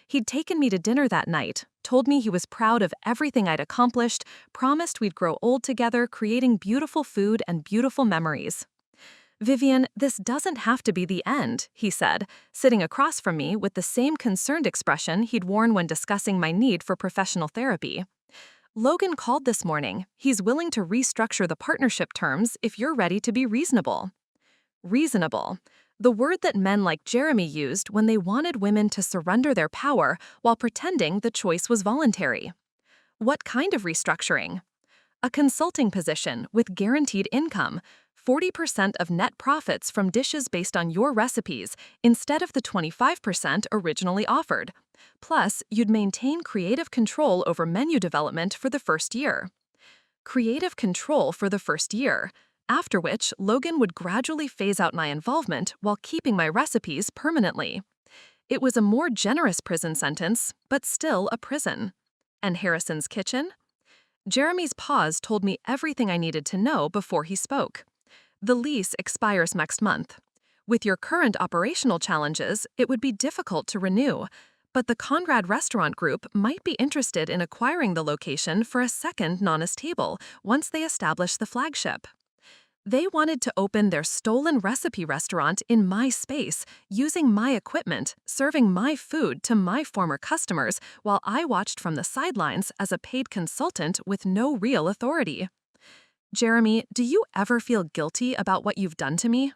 He'd taken me to dinner that night, told me he was proud of everything I'd accomplished, promised we'd grow old together, creating beautiful food and beautiful memories. Vivian, this doesn't have to be the end, he said, sitting across from me with the same concerned expression he'd worn when discussing my need for professional therapy. Logan called this morning. He's willing to restructure the partnership terms if you're ready to be reasonable. Reasonable. The word that men like Jeremy used when they wanted women to surrender their power while pretending the choice was voluntary. What kind of restructuring? A consulting position with guaranteed income, 40% of net profits from dishes based on your recipes instead of the 25% originally offered. Plus, you'd maintain creative control over menu development for the first year. Creative control for the first year, after which Logan would gradually phase out my involvement while keeping my recipes permanently. It was a more generous prison sentence, but still a prison. And Harrison's kitchen? Jeremy's pause told me everything I needed to know before he spoke. The lease expires next month. With your current operational challenges, it would be difficult to renew, but the Conrad Restaurant Group might be interested in acquiring the location for a second Nana's Table once they establish the flagship. They wanted to open their stolen recipe restaurant in my space, using my equipment, serving my food to my former customers while I watched from the sidelines as a paid consultant with no real authority. Jeremy, do you ever feel guilty about what you've done to me?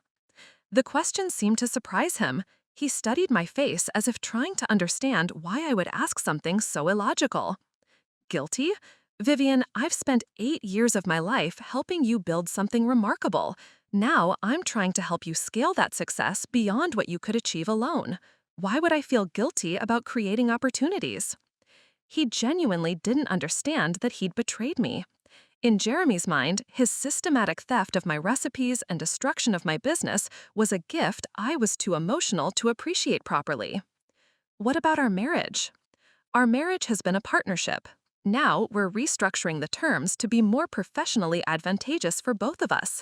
The question seemed to surprise him. He studied my face as if trying to understand why I would ask something so illogical. Guilty? Vivian, I've spent 8 years of my life helping you build something remarkable. Now I'm trying to help you scale that success beyond what you could achieve alone. Why would I feel guilty about creating opportunities? He genuinely didn't understand that he'd betrayed me. In Jeremy's mind, his systematic theft of my recipes and destruction of my business was a gift I was too emotional to appreciate properly. What about our marriage? Our marriage has been a partnership. Now we're restructuring the terms to be more professionally advantageous for both of us.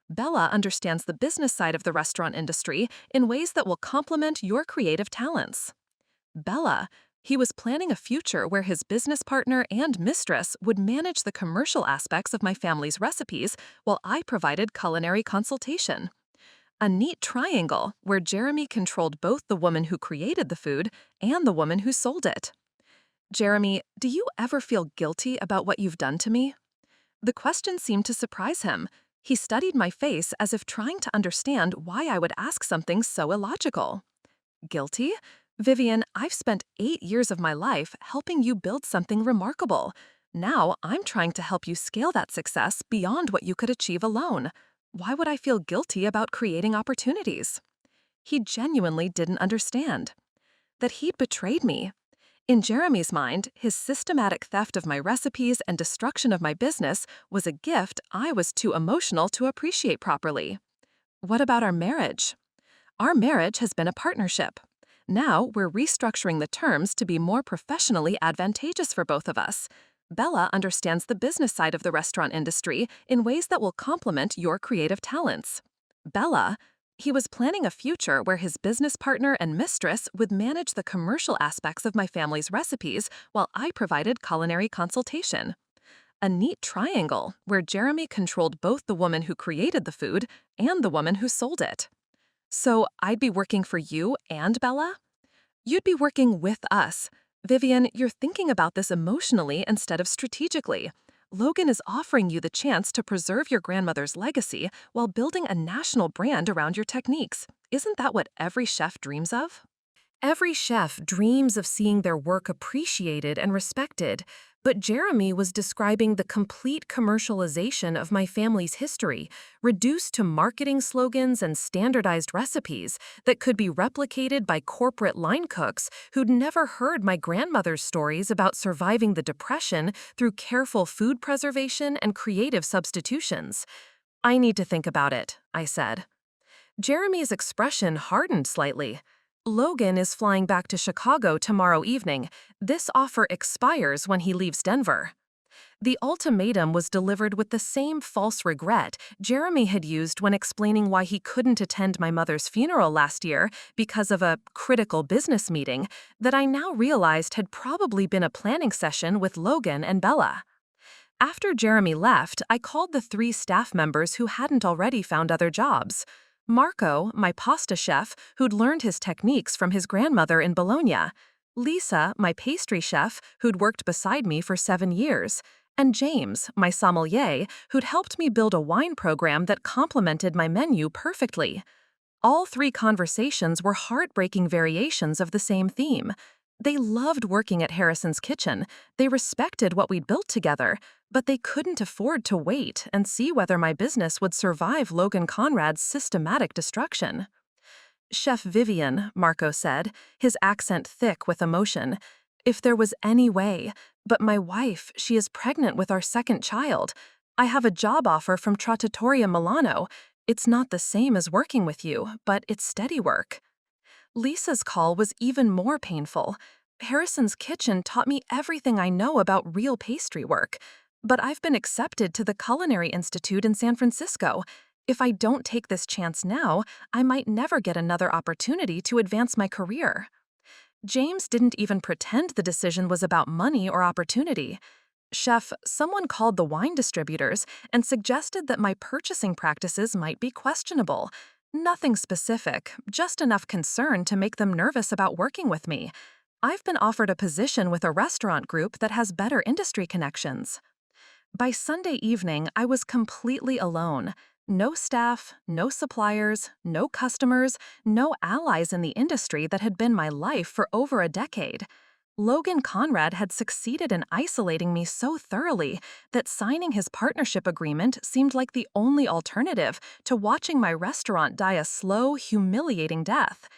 Bella understands the business side of the restaurant industry in ways that will complement your creative talents. Bella, he was planning a future where his business partner and mistress would manage the commercial aspects of my family's recipes while I provided culinary consultation. A neat triangle where Jeremy controlled both the woman who created the food and the woman who sold it. Jeremy, do you ever feel guilty about what you've done to me? The question seemed to surprise him. He studied my face as if trying to understand why I would ask something so illogical. Guilty? Vivian, I've spent 8 years of my life helping you build something remarkable. Now I'm trying to help you scale that success beyond what you could achieve alone. Why would I feel guilty about creating opportunities? He genuinely didn't understand. That he'd betrayed me. In Jeremy's mind, his systematic theft of my recipes and destruction of my business was a gift I was too emotional to appreciate properly. What about our marriage? Our marriage has been a partnership. Now we're restructuring the terms to be more professionally advantageous for both of us. Bella understands the business side of the restaurant industry in ways that will complement your creative talents. Bella, he was planning a future where his business partner and mistress would manage the commercial aspects of my family's recipes while I provided culinary consultation. A neat triangle where Jeremy controlled both the woman who created the food and the woman who sold it. So I'd be working for you and Bella? You'd be working with us. Vivian, you're thinking about this emotionally instead of strategically. Logan is offering you the chance to preserve your grandmother's legacy while building a national brand around your techniques. Isn't that what every chef dreams of? Every chef dreams of seeing their work appreciated and respected, but Jeremy was describing the complete commercialization of my family's history, reduced to marketing slogans and standardized recipes that could be replicated by corporate line cooks who'd never heard my grandmother's stories about surviving the Depression through careful food preservation and creative substitutions. I need to think about it, I said. Jeremy's expression hardened slightly. Logan is flying back to Chicago tomorrow evening. This offer expires when he leaves Denver. The ultimatum was delivered with the same false regret Jeremy had used when explaining why he couldn't attend my mother's funeral last year because of a critical business meeting that I now realized had probably been a planning session with Logan and Bella. After Jeremy left, I called the 3 staff members who hadn't already found other jobs. Marco, my pasta chef, who'd learned his techniques from his grandmother in Bologna. Lisa, my pastry chef, who'd worked beside me for 7 years. And James, my sommelier, who'd helped me build a wine program that complemented my menu perfectly. All 3 conversations were heartbreaking variations of the same theme. They loved working at Harrison's Kitchen, they respected what we'd built together, but they couldn't afford to wait and see whether my business would survive Logan Conrad's systematic destruction. Chef Vivian, Marco said, his accent thick with emotion, if there was any way, but my wife, she is pregnant with our 2nd child. I have a job offer from Trattoria Milano. It's not the same as working with you, but it's steady work. Lisa's call was even more painful. Harrison's Kitchen taught me everything I know about real pastry work, but I've been accepted to the Culinary Institute in San Francisco. If I don't take this chance now, I might never get another opportunity to advance my career. James didn't even pretend the decision was about money or opportunity. Chef, someone called the wine distributors and suggested that my purchasing practices might be questionable. Nothing specific, just enough concern to make them nervous about working with me. I've been offered a position with a restaurant group that has better industry connections. By Sunday evening, I was completely alone. No staff, no suppliers, no customers, no allies in the industry that had been my life for over a decade. Logan Conrad had succeeded in isolating me so thoroughly that signing his partnership agreement seemed like the only alternative to watching my restaurant die a slow, humiliating death.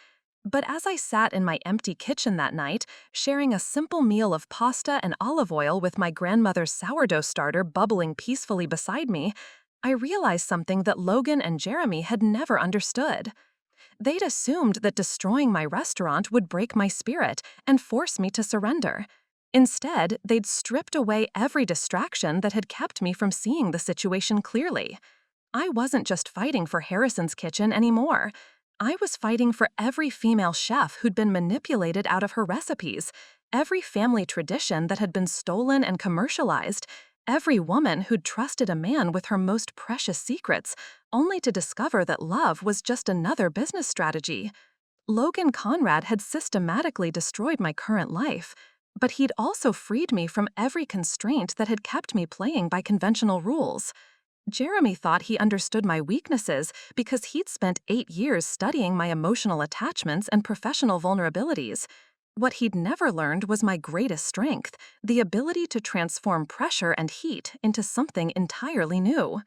But as I sat in my empty kitchen that night, sharing a simple meal of pasta and olive oil with my grandmother's sourdough starter bubbling peacefully beside me, I realized something that Logan and Jeremy had never understood. They'd assumed that destroying my restaurant would break my spirit and force me to surrender. Instead, they'd stripped away every distraction that had kept me from seeing the situation clearly. I wasn't just fighting for Harrison's Kitchen anymore. I was fighting for every female chef who'd been manipulated out of her recipes, every family tradition that had been stolen and commercialized, every woman who'd trusted a man with her most precious secrets, only to discover that love was just another business strategy. Logan Conrad had systematically destroyed my current life, but he'd also freed me from every constraint that had kept me playing by conventional rules. Jeremy thought he understood my weaknesses because he'd spent 8 years studying my emotional attachments and professional vulnerabilities. What he'd never learned was my greatest strength, the ability to transform pressure and heat into something entirely new.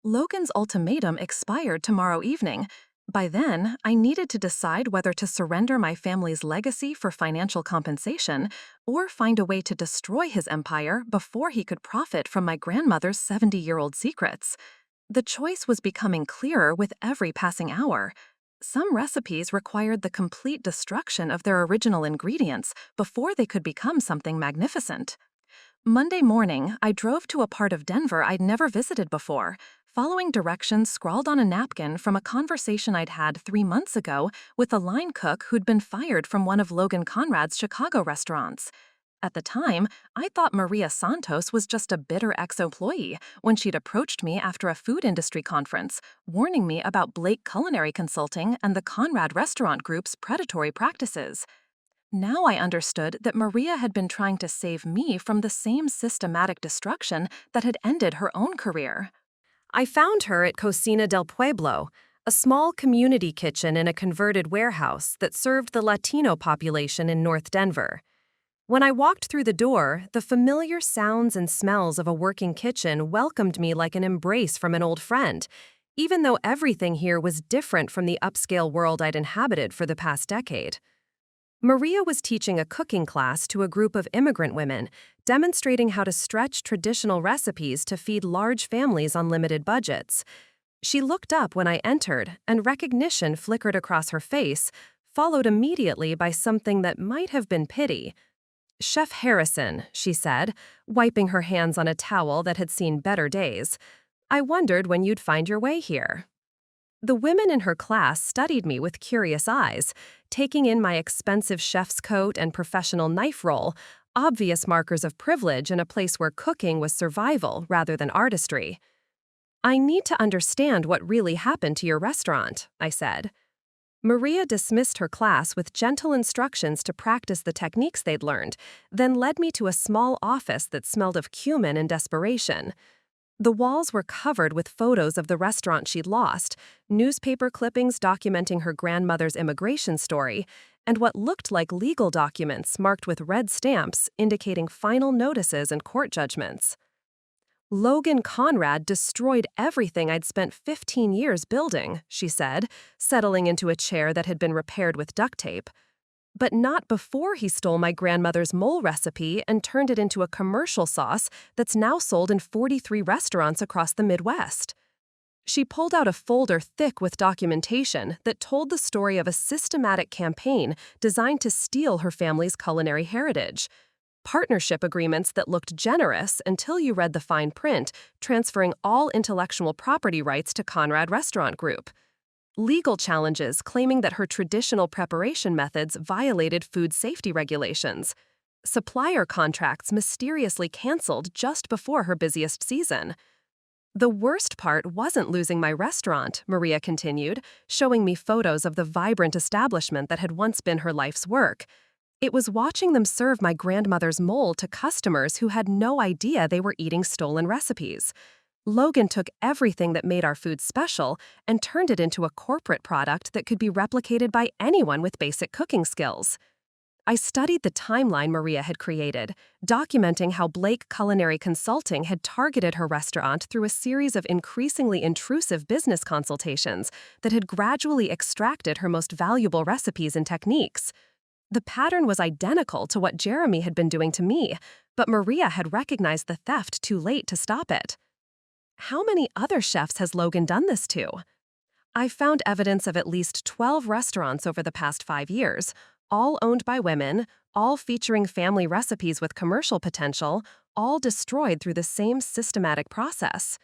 Logan's ultimatum expired tomorrow evening. By then, I needed to decide whether to surrender my family's legacy for financial compensation or find a way to destroy his empire before he could profit from my grandmother's 70-year-old secrets. The choice was becoming clearer with every passing hour. Some recipes required the complete destruction of their original ingredients before they could become something magnificent. Monday morning, I drove to a part of Denver I'd never visited before, following directions scrawled on a napkin from a conversation I'd had 3 months ago with a line cook who'd been fired from one of Logan Conrad's Chicago restaurants. At the time, I thought Maria Santos was just a bitter ex-employee when she'd approached me after a food industry conference, warning me about Blake Culinary Consulting and the Conrad Restaurant Group's predatory practices. Now I understood that Maria had been trying to save me from the same systematic destruction that had ended her own career. I found her at Cocina del Pueblo, a small community kitchen in a converted warehouse that served the Latino population in North Denver. When I walked through the door, the familiar sounds and smells of a working kitchen welcomed me like an embrace from an old friend, even though everything here was different from the upscale world I'd inhabited for the past decade. Maria was teaching a cooking class to a group of immigrant women, demonstrating how to stretch traditional recipes to feed large families on limited budgets. She looked up when I entered, and recognition flickered across her face, followed immediately by something that might have been pity. Chef Harrison, she said, wiping her hands on a towel that had seen better days. I wondered when you'd find your way here. The women in her class studied me with curious eyes, taking in my expensive chef's coat and professional knife roll, obvious markers of privilege in a place where cooking was survival rather than artistry. I need to understand what really happened to your restaurant, I said. Maria dismissed her class with gentle instructions to practice the techniques they'd learned, then led me to a small office that smelled of cumin and desperation. The walls were covered with photos of the restaurant she'd lost, newspaper clippings documenting her grandmother's immigration story, and what looked like legal documents marked with red stamps indicating final notices and court judgments. Logan Conrad destroyed everything I'd spent 15 years building, she said, settling into a chair that had been repaired with duct tape. But not before he stole my grandmother's mole recipe and turned it into a commercial sauce that's now sold in 43 restaurants across the Midwest. She pulled out a folder thick with documentation that told the story of a systematic campaign designed to steal her family's culinary heritage. Partnership agreements that looked generous until you read the fine print, transferring all intellectual property rights to Conrad Restaurant Group. Legal challenges claiming that her traditional preparation methods violated food safety regulations. Supplier contracts mysteriously canceled just before her busiest season. The worst part wasn't losing my restaurant, Maria continued, showing me photos of the vibrant establishment that had once been her life's work. It was watching them serve my grandmother's mole to customers who had no idea they were eating stolen recipes. Logan took everything that made our food special and turned it into a corporate product that could be replicated by anyone with basic cooking skills. I studied the timeline Maria had created, documenting how Blake Culinary Consulting had targeted her restaurant through a series of increasingly intrusive business consultations that had gradually extracted her most valuable recipes and techniques. The pattern was identical to what Jeremy had been doing to me, but Maria had recognized the theft too late to stop it. How many other chefs has Logan done this to? I found evidence of at least 12 restaurants over the past 5 years, all owned by women, all featuring family recipes with commercial potential, all destroyed through the same systematic process.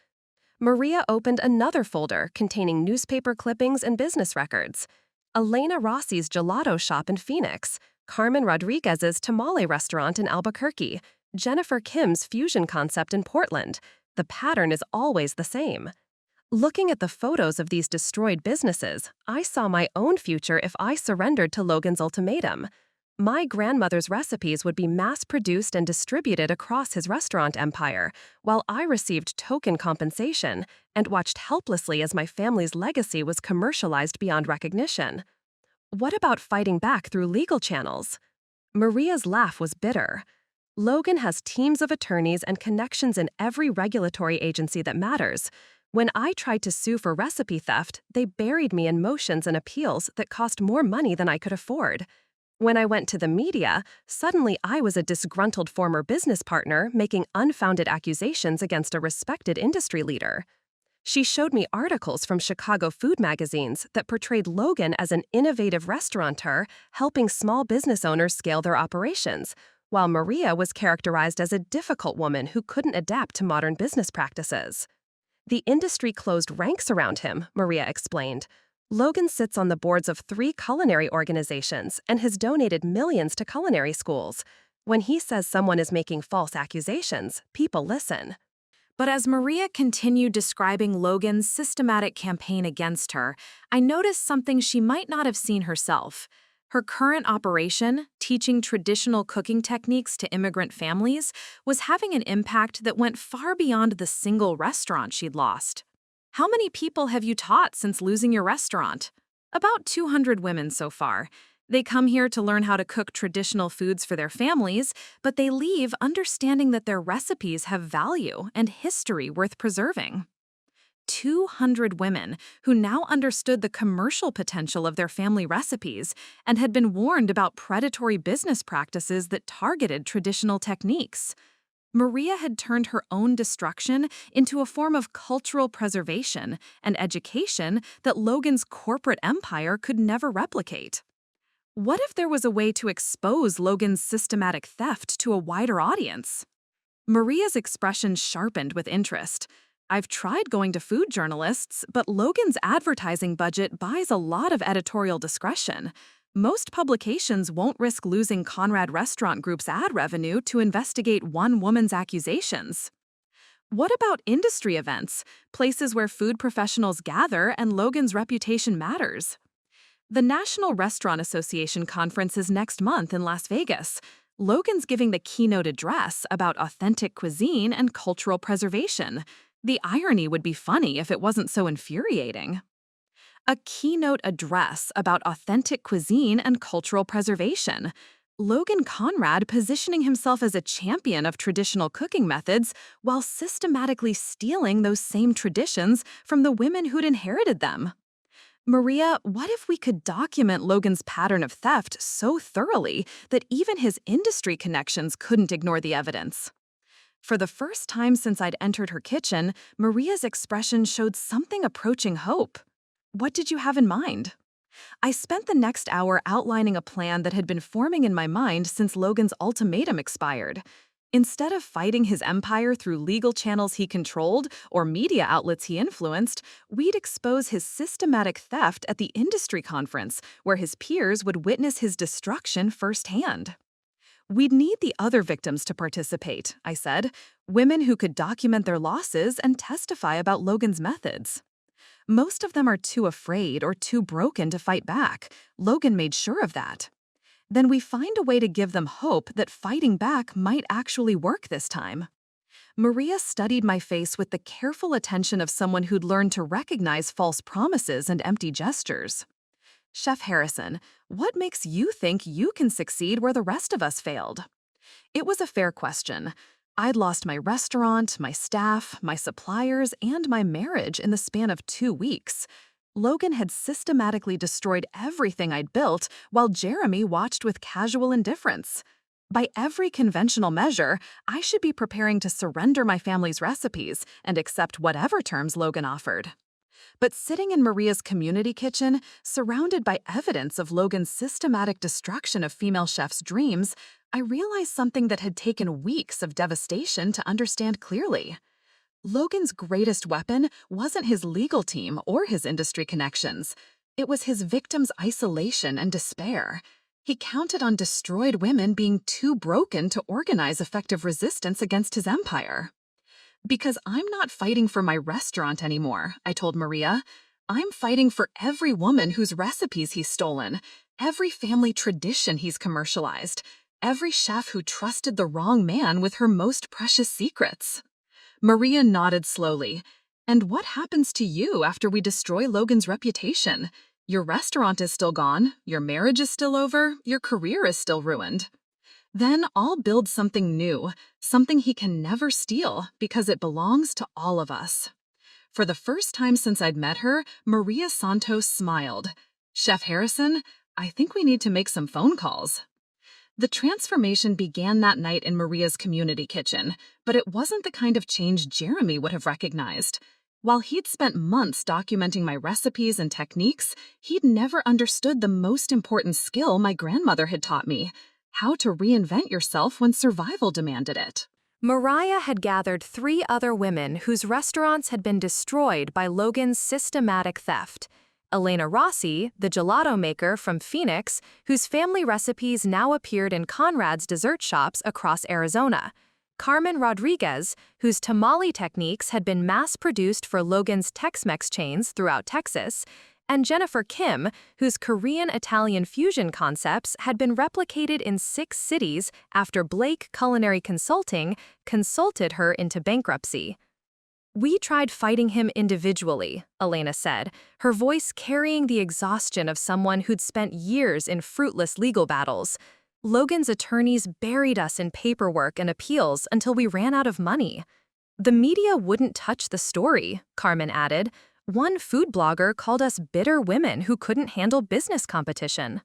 Maria opened another folder containing newspaper clippings and business records. Elena Rossi's gelato shop in Phoenix, Carmen Rodriguez's tamale restaurant in Albuquerque, Jennifer Kim's fusion concept in Portland. The pattern is always the same. Looking at the photos of these destroyed businesses, I saw my own future if I surrendered to Logan's ultimatum. My grandmother's recipes would be mass-produced and distributed across his restaurant empire, while I received token compensation and watched helplessly as my family's legacy was commercialized beyond recognition. What about fighting back through legal channels? Maria's laugh was bitter. Logan has teams of attorneys and connections in every regulatory agency that matters. When I tried to sue for recipe theft, they buried me in motions and appeals that cost more money than I could afford. When I went to the media, suddenly I was a disgruntled former business partner making unfounded accusations against a respected industry leader. She showed me articles from Chicago food magazines that portrayed Logan as an innovative restaurateur helping small business owners scale their operations, while Maria was characterized as a difficult woman who couldn't adapt to modern business practices. The industry closed ranks around him, Maria explained. Logan sits on the boards of 3 culinary organizations and has donated millions to culinary schools. When he says someone is making false accusations, people listen. But as Maria continued describing Logan's systematic campaign against her, I noticed something she might not have seen herself. Her current operation, teaching traditional cooking techniques to immigrant families, was having an impact that went far beyond the single restaurant she'd lost. How many people have you taught since losing your restaurant? About 200 women so far. They come here to learn how to cook traditional foods for their families, but they leave understanding that their recipes have value and history worth preserving. 200 women who now understood the commercial potential of their family recipes and had been warned about predatory business practices that targeted traditional techniques. Maria had turned her own destruction into a form of cultural preservation and education that Logan's corporate empire could never replicate. What if there was a way to expose Logan's systematic theft to a wider audience? Maria's expression sharpened with interest. I've tried going to food journalists, but Logan's advertising budget buys a lot of editorial discretion. Most publications won't risk losing Conrad Restaurant Group's ad revenue to investigate one woman's accusations. What about industry events, places where food professionals gather and Logan's reputation matters? The National Restaurant Association conference is next month in Las Vegas. Logan's giving the keynote address about authentic cuisine and cultural preservation. The irony would be funny if it wasn't so infuriating. A keynote address about authentic cuisine and cultural preservation. Logan Conrad positioning himself as a champion of traditional cooking methods while systematically stealing those same traditions from the women who'd inherited them. Maria, what if we could document Logan's pattern of theft so thoroughly that even his industry connections couldn't ignore the evidence? For the first time since I'd entered her kitchen, Maria's expression showed something approaching hope. What did you have in mind? I spent the next hour outlining a plan that had been forming in my mind since Logan's ultimatum expired. Instead of fighting his empire through legal channels he controlled or media outlets he influenced, we'd expose his systematic theft at the industry conference, where his peers would witness his destruction firsthand. We'd need the other victims to participate, I said, women who could document their losses and testify about Logan's methods. Most of them are too afraid or too broken to fight back. Logan made sure of that. Then we find a way to give them hope that fighting back might actually work this time. Maria studied my face with the careful attention of someone who'd learned to recognize false promises and empty gestures. Chef Harrison, what makes you think you can succeed where the rest of us failed? It was a fair question. I'd lost my restaurant, my staff, my suppliers, and my marriage in the span of 2 weeks. Logan had systematically destroyed everything I'd built while Jeremy watched with casual indifference. By every conventional measure, I should be preparing to surrender my family's recipes and accept whatever terms Logan offered. But sitting in Maria's community kitchen, surrounded by evidence of Logan's systematic destruction of female chefs' dreams, I realized something that had taken weeks of devastation to understand clearly. Logan's greatest weapon wasn't his legal team or his industry connections. It was his victims' isolation and despair. He counted on destroyed women being too broken to organize effective resistance against his empire. Because I'm not fighting for my restaurant anymore, I told Maria. I'm fighting for every woman whose recipes he's stolen, every family tradition he's commercialized, every chef who trusted the wrong man with her most precious secrets. Maria nodded slowly. And what happens to you after we destroy Logan's reputation? Your restaurant is still gone, your marriage is still over, your career is still ruined. Then I'll build something new, something he can never steal because it belongs to all of us. For the first time since I'd met her, Maria Santos smiled. Chef Harrison, I think we need to make some phone calls. The transformation began that night in Maria's community kitchen, but it wasn't the kind of change Jeremy would have recognized. While he'd spent months documenting my recipes and techniques, he'd never understood the most important skill my grandmother had taught me: how to reinvent yourself when survival demanded it. Mariah had gathered 3 other women whose restaurants had been destroyed by Logan's systematic theft. Elena Rossi, the gelato maker from Phoenix, whose family recipes now appeared in Conrad's dessert shops across Arizona. Carmen Rodriguez, whose tamale techniques had been mass-produced for Logan's Tex-Mex chains throughout Texas, and Jennifer Kim, whose Korean-Italian fusion concepts had been replicated in 6 cities after Blake Culinary Consulting consulted her into bankruptcy. We tried fighting him individually, Elena said, her voice carrying the exhaustion of someone who'd spent years in fruitless legal battles. Logan's attorneys buried us in paperwork and appeals until we ran out of money. The media wouldn't touch the story, Carmen added. One food blogger called us bitter women who couldn't handle business competition.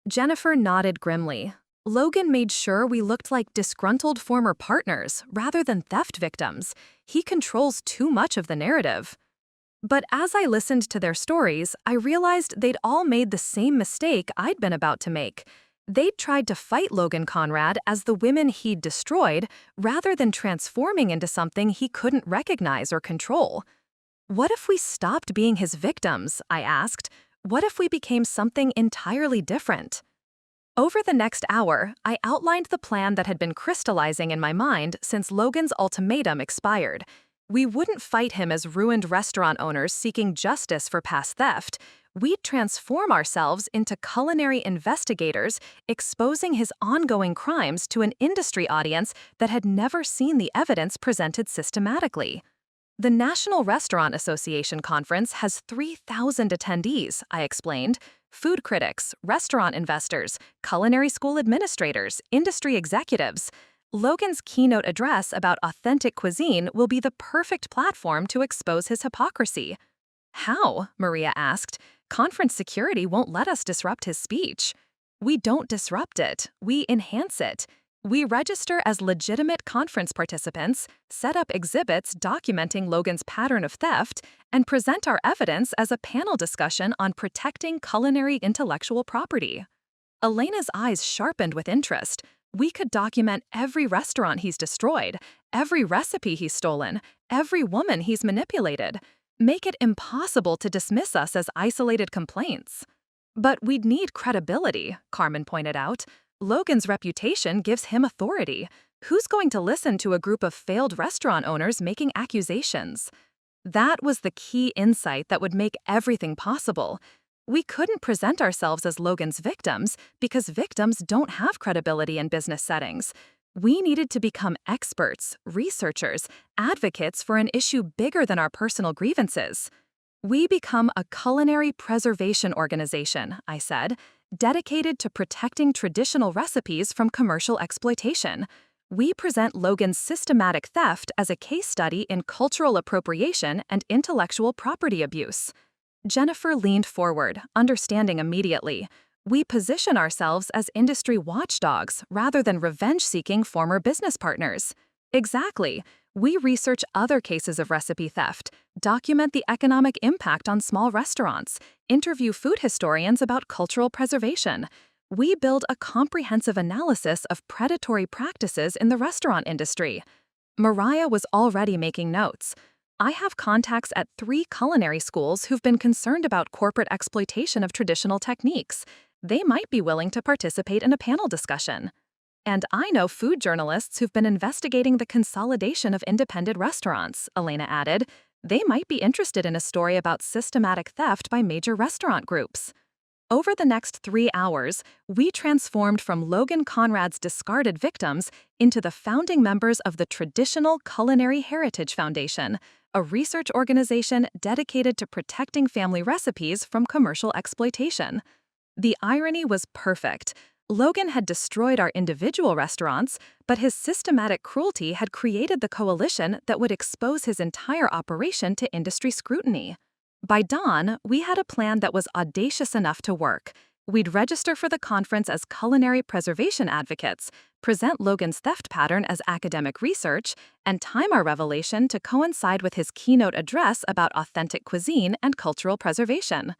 Jennifer nodded grimly. Logan made sure we looked like disgruntled former partners rather than theft victims. He controls too much of the narrative. But as I listened to their stories, I realized they'd all made the same mistake I'd been about to make. They'd tried to fight Logan Conrad as the women he'd destroyed, rather than transforming into something he couldn't recognize or control. What if we stopped being his victims? I asked. What if we became something entirely different? Over the next hour, I outlined the plan that had been crystallizing in my mind since Logan's ultimatum expired. We wouldn't fight him as ruined restaurant owners seeking justice for past theft. We'd transform ourselves into culinary investigators, exposing his ongoing crimes to an industry audience that had never seen the evidence presented systematically. The National Restaurant Association conference has 3,000 attendees, I explained. Food critics, restaurant investors, culinary school administrators, industry executives. Logan's keynote address about authentic cuisine will be the perfect platform to expose his hypocrisy. How? Maria asked. Conference security won't let us disrupt his speech. We don't disrupt it, we enhance it. We register as legitimate conference participants, set up exhibits documenting Logan's pattern of theft, and present our evidence as a panel discussion on protecting culinary intellectual property. Elena's eyes sharpened with interest. We could document every restaurant he's destroyed, every recipe he's stolen, every woman he's manipulated. Make it impossible to dismiss us as isolated complaints. But we'd need credibility, Carmen pointed out. Logan's reputation gives him authority. Who's going to listen to a group of failed restaurant owners making accusations? That was the key insight that would make everything possible. We couldn't present ourselves as Logan's victims because victims don't have credibility in business settings. We needed to become experts, researchers, advocates for an issue bigger than our personal grievances. We become a culinary preservation organization, I said, dedicated to protecting traditional recipes from commercial exploitation. We present Logan's systematic theft as a case study in cultural appropriation and intellectual property abuse. Jennifer leaned forward, understanding immediately. We position ourselves as industry watchdogs rather than revenge-seeking former business partners. Exactly. We research other cases of recipe theft, document the economic impact on small restaurants, interview food historians about cultural preservation. We build a comprehensive analysis of predatory practices in the restaurant industry. Mariah was already making notes. I have contacts at 3 culinary schools who've been concerned about corporate exploitation of traditional techniques. They might be willing to participate in a panel discussion. And I know food journalists who've been investigating the consolidation of independent restaurants, Elena added. They might be interested in a story about systematic theft by major restaurant groups. Over the next 3 hours, we transformed from Logan Conrad's discarded victims into the founding members of the Traditional Culinary Heritage Foundation, a research organization dedicated to protecting family recipes from commercial exploitation. The irony was perfect. Logan had destroyed our individual restaurants, but his systematic cruelty had created the coalition that would expose his entire operation to industry scrutiny. By dawn, we had a plan that was audacious enough to work. We'd register for the conference as culinary preservation advocates, present Logan's theft pattern as academic research, and time our revelation to coincide with his keynote address about authentic cuisine and cultural preservation.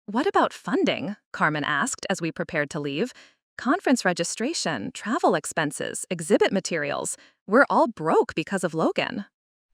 What about funding? Carmen asked as we prepared to leave. Conference registration, travel expenses, exhibit materials. We're all broke because of Logan.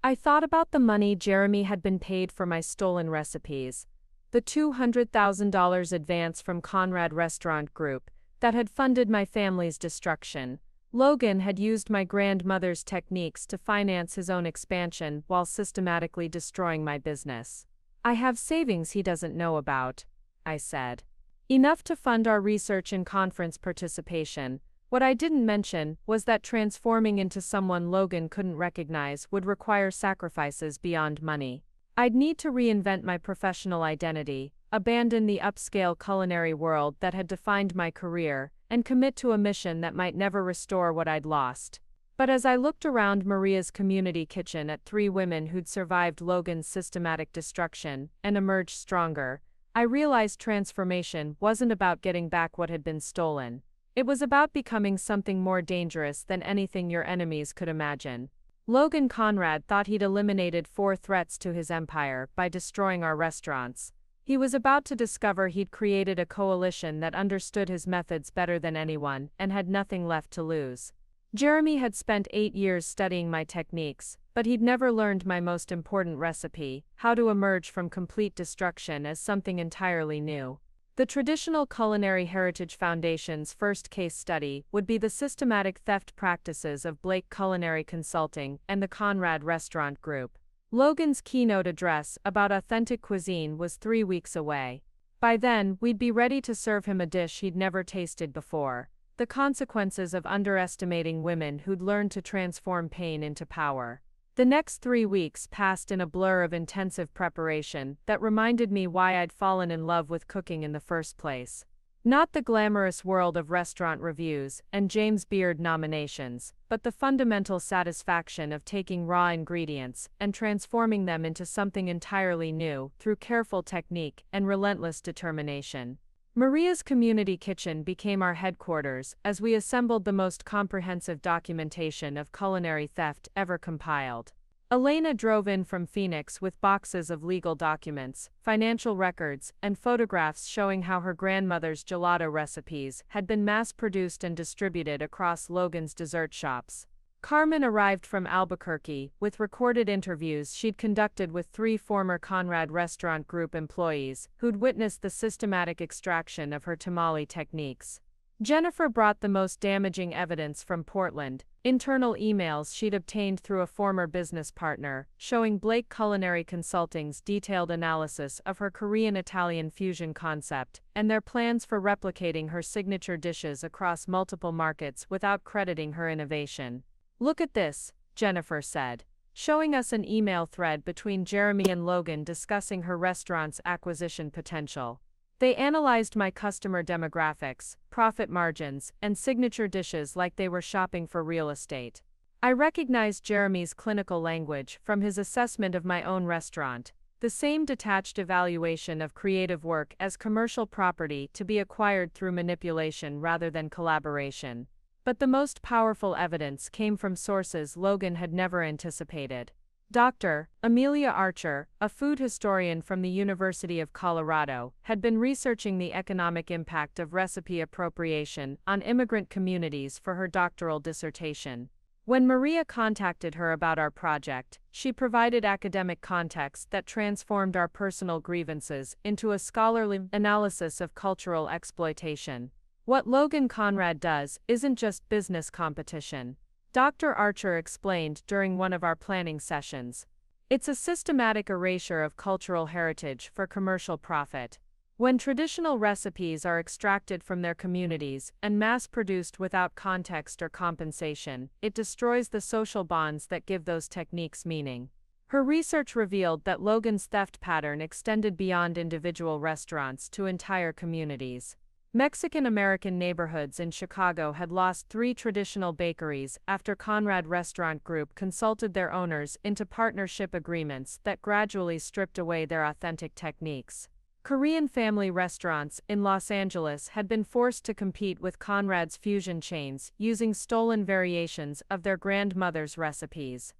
I thought about the money Jeremy had been paid for my stolen recipes. The $200,000 advance from Conrad Restaurant Group that had funded my family's destruction. Logan had used my grandmother's techniques to finance his own expansion while systematically destroying my business. I have savings he doesn't know about, I said. Enough to fund our research and conference participation. What I didn't mention was that transforming into someone Logan couldn't recognize would require sacrifices beyond money. I'd need to reinvent my professional identity, abandon the upscale culinary world that had defined my career, and commit to a mission that might never restore what I'd lost. But as I looked around Maria's community kitchen at 3 women who'd survived Logan's systematic destruction and emerged stronger, I realized transformation wasn't about getting back what had been stolen. It was about becoming something more dangerous than anything your enemies could imagine. Logan Conrad thought he'd eliminated 4 threats to his empire by destroying our restaurants. He was about to discover he'd created a coalition that understood his methods better than anyone and had nothing left to lose. Jeremy had spent 8 years studying my techniques, but he'd never learned my most important recipe, how to emerge from complete destruction as something entirely new. The Traditional Culinary Heritage Foundation's first case study would be the systematic theft practices of Blake Culinary Consulting and the Conrad Restaurant Group. Logan's keynote address about authentic cuisine was 3 weeks away. By then, we'd be ready to serve him a dish he'd never tasted before: the consequences of underestimating women who'd learned to transform pain into power. The next 3 weeks passed in a blur of intensive preparation that reminded me why I'd fallen in love with cooking in the first place. Not the glamorous world of restaurant reviews and James Beard nominations, but the fundamental satisfaction of taking raw ingredients and transforming them into something entirely new through careful technique and relentless determination. Maria's community kitchen became our headquarters as we assembled the most comprehensive documentation of culinary theft ever compiled. Elena drove in from Phoenix with boxes of legal documents, financial records, and photographs showing how her grandmother's gelato recipes had been mass-produced and distributed across Logan's dessert shops. Carmen arrived from Albuquerque with recorded interviews she'd conducted with 3 former Conrad Restaurant Group employees who'd witnessed the systematic extraction of her tamale techniques. Jennifer brought the most damaging evidence from Portland: internal emails she'd obtained through a former business partner, showing Blake Culinary Consulting's detailed analysis of her Korean-Italian fusion concept and their plans for replicating her signature dishes across multiple markets without crediting her innovation. "Look at this," Jennifer said, showing us an email thread between Jeremy and Logan discussing her restaurant's acquisition potential. They analyzed my customer demographics, profit margins, and signature dishes like they were shopping for real estate. I recognized Jeremy's clinical language from his assessment of my own restaurant, the same detached evaluation of creative work as commercial property to be acquired through manipulation rather than collaboration. But the most powerful evidence came from sources Logan had never anticipated. Dr. Amelia Archer, a food historian from the University of Colorado, had been researching the economic impact of recipe appropriation on immigrant communities for her doctoral dissertation. When Maria contacted her about our project, she provided academic context that transformed our personal grievances into a scholarly analysis of cultural exploitation. What Logan Conrad does isn't just business competition, Dr. Archer explained during one of our planning sessions. It's a systematic erasure of cultural heritage for commercial profit. When traditional recipes are extracted from their communities and mass-produced without context or compensation, it destroys the social bonds that give those techniques meaning. Her research revealed that Logan's theft pattern extended beyond individual restaurants to entire communities. Mexican-American neighborhoods in Chicago had lost 3 traditional bakeries after Conrad Restaurant Group consulted their owners into partnership agreements that gradually stripped away their authentic techniques. Korean family restaurants in Los Angeles had been forced to compete with Conrad's fusion chains using stolen variations of their grandmother's recipes.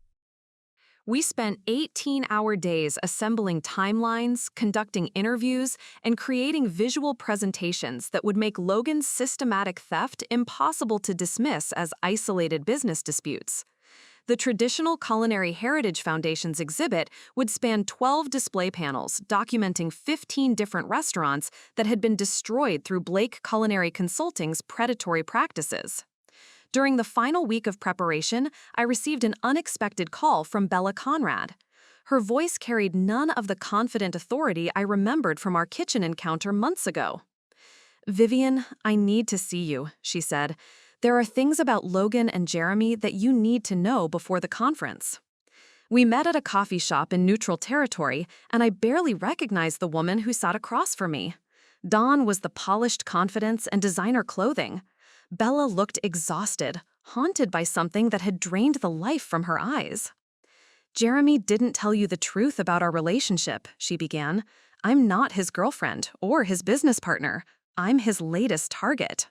We spent 18-hour days assembling timelines, conducting interviews, and creating visual presentations that would make Logan's systematic theft impossible to dismiss as isolated business disputes. The Traditional Culinary Heritage Foundation's exhibit would span 12 display panels documenting 15 different restaurants that had been destroyed through Blake Culinary Consulting's predatory practices. During the final week of preparation, I received an unexpected call from Bella Conrad. Her voice carried none of the confident authority I remembered from our kitchen encounter months ago. "Vivian, I need to see you," she said. "There are things about Logan and Jeremy that you need to know before the conference." We met at a coffee shop in neutral territory, and I barely recognized the woman who sat across from me. Dawn was the polished confidence and designer clothing. Bella looked exhausted, haunted by something that had drained the life from her eyes. "Jeremy didn't tell you the truth about our relationship," she began. "I'm not his girlfriend or his business partner. I'm his latest target."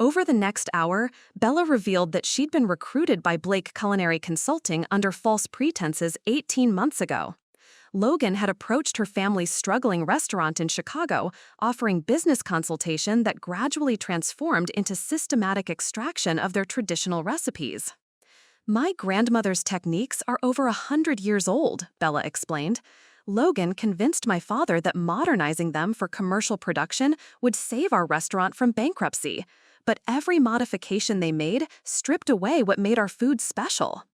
Over the next hour, Bella revealed that she'd been recruited by Blake Culinary Consulting under false pretenses 18 months ago. Logan had approached her family's struggling restaurant in Chicago, offering business consultation that gradually transformed into systematic extraction of their traditional recipes. "My grandmother's techniques are over 100 years old," Bella explained. "Logan convinced my father that modernizing them for commercial production would save our restaurant from bankruptcy, but every modification they made stripped away what made our food special."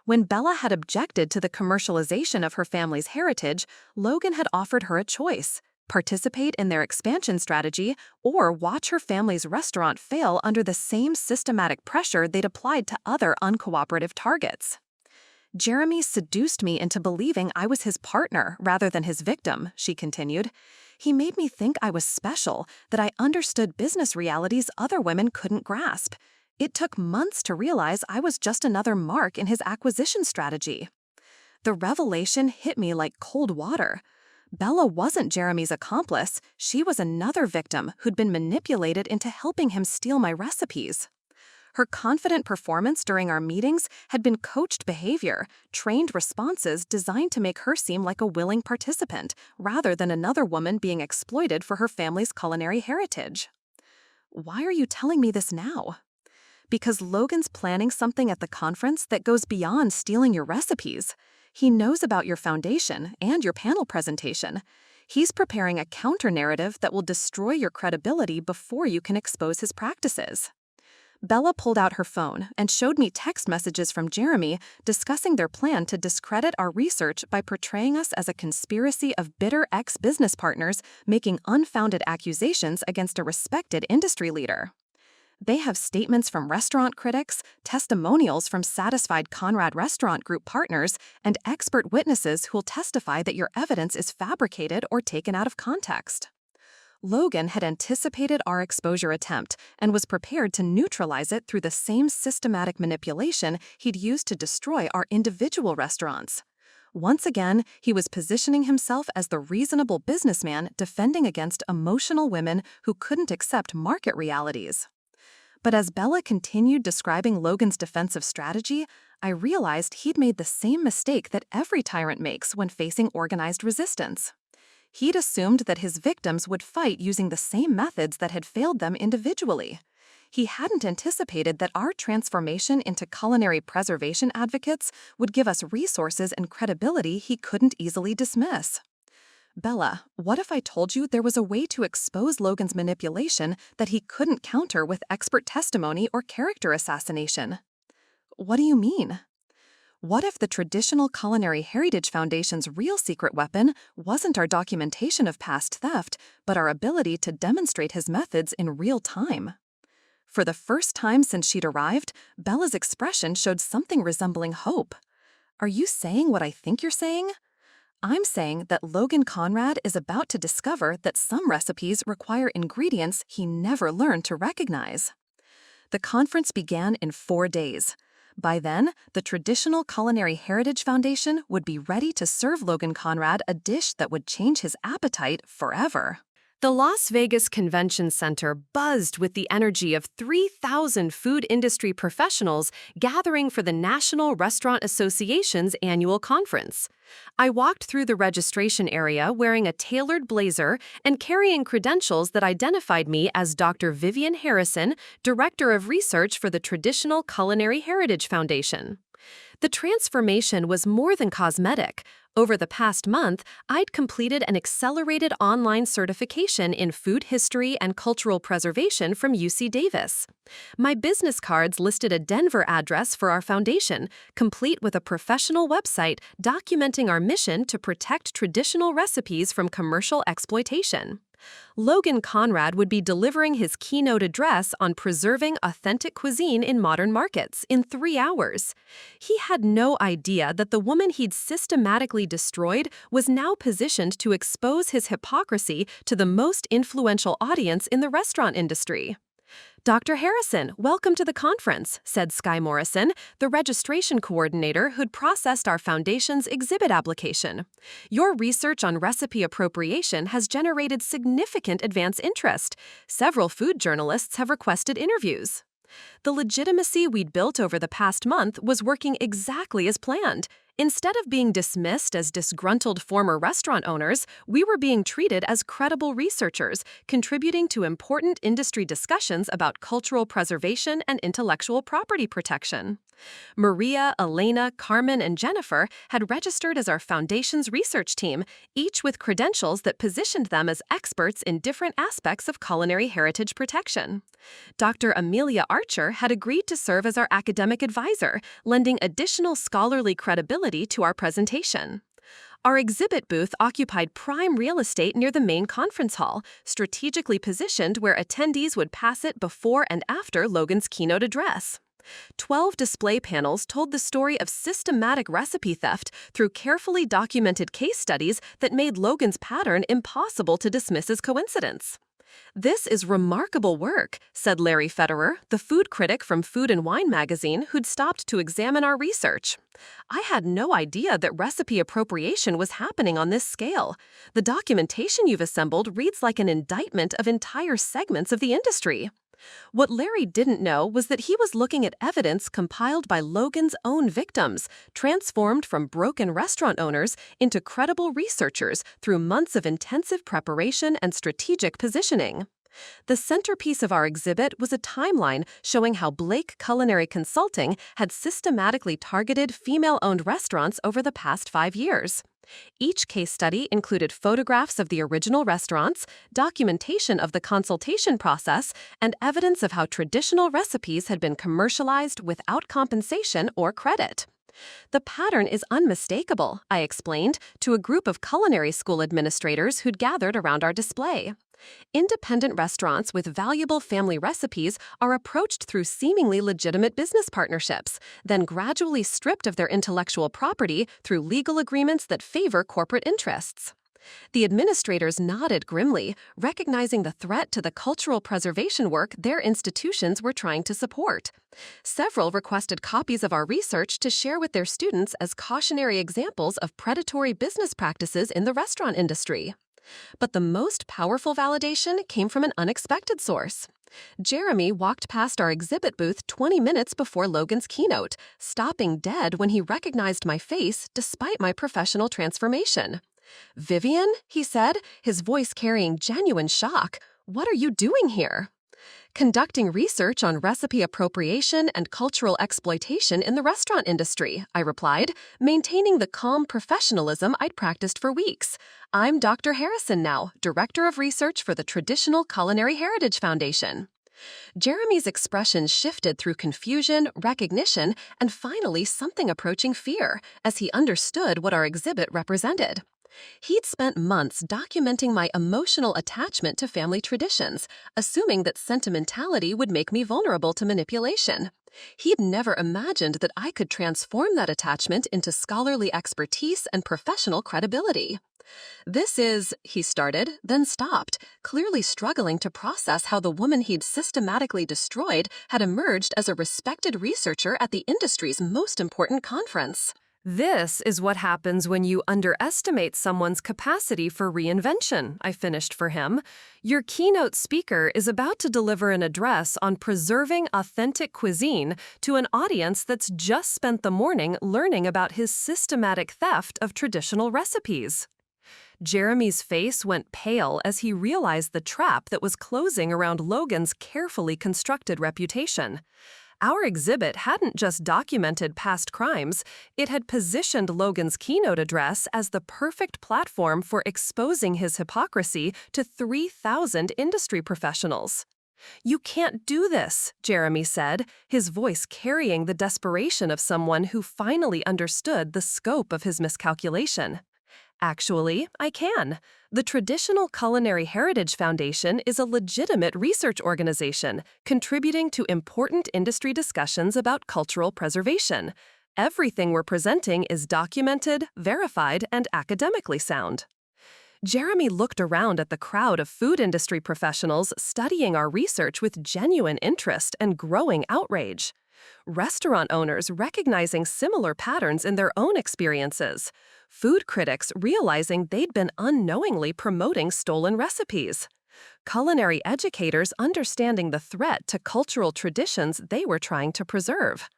When Bella had objected to the commercialization of her family's heritage, Logan had offered her a choice: participate in their expansion strategy or watch her family's restaurant fail under the same systematic pressure they'd applied to other uncooperative targets. "Jeremy seduced me into believing I was his partner rather than his victim," she continued. "He made me think I was special, that I understood business realities other women couldn't grasp. It took months to realize I was just another mark in his acquisition strategy." The revelation hit me like cold water. Bella wasn't Jeremy's accomplice, she was another victim who'd been manipulated into helping him steal my recipes. Her confident performance during our meetings had been coached behavior, trained responses designed to make her seem like a willing participant, rather than another woman being exploited for her family's culinary heritage. "Why are you telling me this now?" "Because Logan's planning something at the conference that goes beyond stealing your recipes. He knows about your foundation and your panel presentation. He's preparing a counter-narrative that will destroy your credibility before you can expose his practices." Bella pulled out her phone and showed me text messages from Jeremy discussing their plan to discredit our research by portraying us as a conspiracy of bitter ex-business partners making unfounded accusations against a respected industry leader. They have statements from restaurant critics, testimonials from satisfied Conrad Restaurant Group partners, and expert witnesses who'll testify that your evidence is fabricated or taken out of context. Logan had anticipated our exposure attempt and was prepared to neutralize it through the same systematic manipulation he'd used to destroy our individual restaurants. Once again, he was positioning himself as the reasonable businessman defending against emotional women who couldn't accept market realities. But as Bella continued describing Logan's defensive strategy, I realized he'd made the same mistake that every tyrant makes when facing organized resistance. He'd assumed that his victims would fight using the same methods that had failed them individually. He hadn't anticipated that our transformation into culinary preservation advocates would give us resources and credibility he couldn't easily dismiss. "Bella, what if I told you there was a way to expose Logan's manipulation that he couldn't counter with expert testimony or character assassination?" "What do you mean?" "What if the Traditional Culinary Heritage Foundation's real secret weapon wasn't our documentation of past theft, but our ability to demonstrate his methods in real time?" For the first time since she'd arrived, Bella's expression showed something resembling hope. "Are you saying what I think you're saying?" "I'm saying that Logan Conrad is about to discover that some recipes require ingredients he never learned to recognize." The conference began in 4 days. By then, the Traditional Culinary Heritage Foundation would be ready to serve Logan Conrad a dish that would change his appetite forever. The Las Vegas Convention Center buzzed with the energy of 3,000 food industry professionals gathering for the National Restaurant Association's annual conference. I walked through the registration area wearing a tailored blazer and carrying credentials that identified me as Dr. Vivian Harrison, Director of Research for the Traditional Culinary Heritage Foundation. The transformation was more than cosmetic. Over the past month, I'd completed an accelerated online certification in food history and cultural preservation from UC Davis. My business cards listed a Denver address for our foundation, complete with a professional website documenting our mission to protect traditional recipes from commercial exploitation. Logan Conrad would be delivering his keynote address on preserving authentic cuisine in modern markets in 3 hours. He had no idea that the woman he'd systematically destroyed was now positioned to expose his hypocrisy to the most influential audience in the restaurant industry. Dr. Harrison, welcome to the conference, said Sky Morrison, the registration coordinator who'd processed our foundation's exhibit application. Your research on recipe appropriation has generated significant advance interest. Several food journalists have requested interviews. The legitimacy we'd built over the past month was working exactly as planned. Instead of being dismissed as disgruntled former restaurant owners, we were being treated as credible researchers, contributing to important industry discussions about cultural preservation and intellectual property protection. Maria, Elena, Carmen, and Jennifer had registered as our foundation's research team, each with credentials that positioned them as experts in different aspects of culinary heritage protection. Dr. Amelia Archer had agreed to serve as our academic advisor, lending additional scholarly credibility to our presentation. Our exhibit booth occupied prime real estate near the main conference hall, strategically positioned where attendees would pass it before and after Logan's keynote address. 12 display panels told the story of systematic recipe theft through carefully documented case studies that made Logan's pattern impossible to dismiss as coincidence. "This is remarkable work," said Larry Federer, the food critic from Food and Wine magazine who'd stopped to examine our research. "I had no idea that recipe appropriation was happening on this scale. The documentation you've assembled reads like an indictment of entire segments of the industry." What Larry didn't know was that he was looking at evidence compiled by Logan's own victims, transformed from broken restaurant owners into credible researchers through months of intensive preparation and strategic positioning. The centerpiece of our exhibit was a timeline showing how Blake Culinary Consulting had systematically targeted female-owned restaurants over the past 5 years. Each case study included photographs of the original restaurants, documentation of the consultation process, and evidence of how traditional recipes had been commercialized without compensation or credit. "The pattern is unmistakable," I explained to a group of culinary school administrators who'd gathered around our display. Independent restaurants with valuable family recipes are approached through seemingly legitimate business partnerships, then gradually stripped of their intellectual property through legal agreements that favor corporate interests. The administrators nodded grimly, recognizing the threat to the cultural preservation work their institutions were trying to support. Several requested copies of our research to share with their students as cautionary examples of predatory business practices in the restaurant industry. But the most powerful validation came from an unexpected source. Jeremy walked past our exhibit booth 20 minutes before Logan's keynote, stopping dead when he recognized my face despite my professional transformation. "Vivian," he said, his voice carrying genuine shock, "what are you doing here?" "Conducting research on recipe appropriation and cultural exploitation in the restaurant industry," I replied, maintaining the calm professionalism I'd practiced for weeks. "I'm Dr. Harrison now, Director of Research for the Traditional Culinary Heritage Foundation." Jeremy's expression shifted through confusion, recognition, and finally something approaching fear, as he understood what our exhibit represented. He'd spent months documenting my emotional attachment to family traditions, assuming that sentimentality would make me vulnerable to manipulation. He'd never imagined that I could transform that attachment into scholarly expertise and professional credibility. "This is," he started, then stopped, clearly struggling to process how the woman he'd systematically destroyed had emerged as a respected researcher at the industry's most important conference. This is what happens when you underestimate someone's capacity for reinvention, I finished for him. Your keynote speaker is about to deliver an address on preserving authentic cuisine to an audience that's just spent the morning learning about his systematic theft of traditional recipes. Jeremy's face went pale as he realized the trap that was closing around Logan's carefully constructed reputation. Our exhibit hadn't just documented past crimes, it had positioned Logan's keynote address as the perfect platform for exposing his hypocrisy to 3,000 industry professionals. "You can't do this," Jeremy said, his voice carrying the desperation of someone who finally understood the scope of his miscalculation. "Actually, I can. The Traditional Culinary Heritage Foundation is a legitimate research organization contributing to important industry discussions about cultural preservation. Everything we're presenting is documented, verified, and academically sound." Jeremy looked around at the crowd of food industry professionals studying our research with genuine interest and growing outrage. Restaurant owners recognizing similar patterns in their own experiences. Food critics realizing they'd been unknowingly promoting stolen recipes. Culinary educators understanding the threat to cultural traditions they were trying to preserve.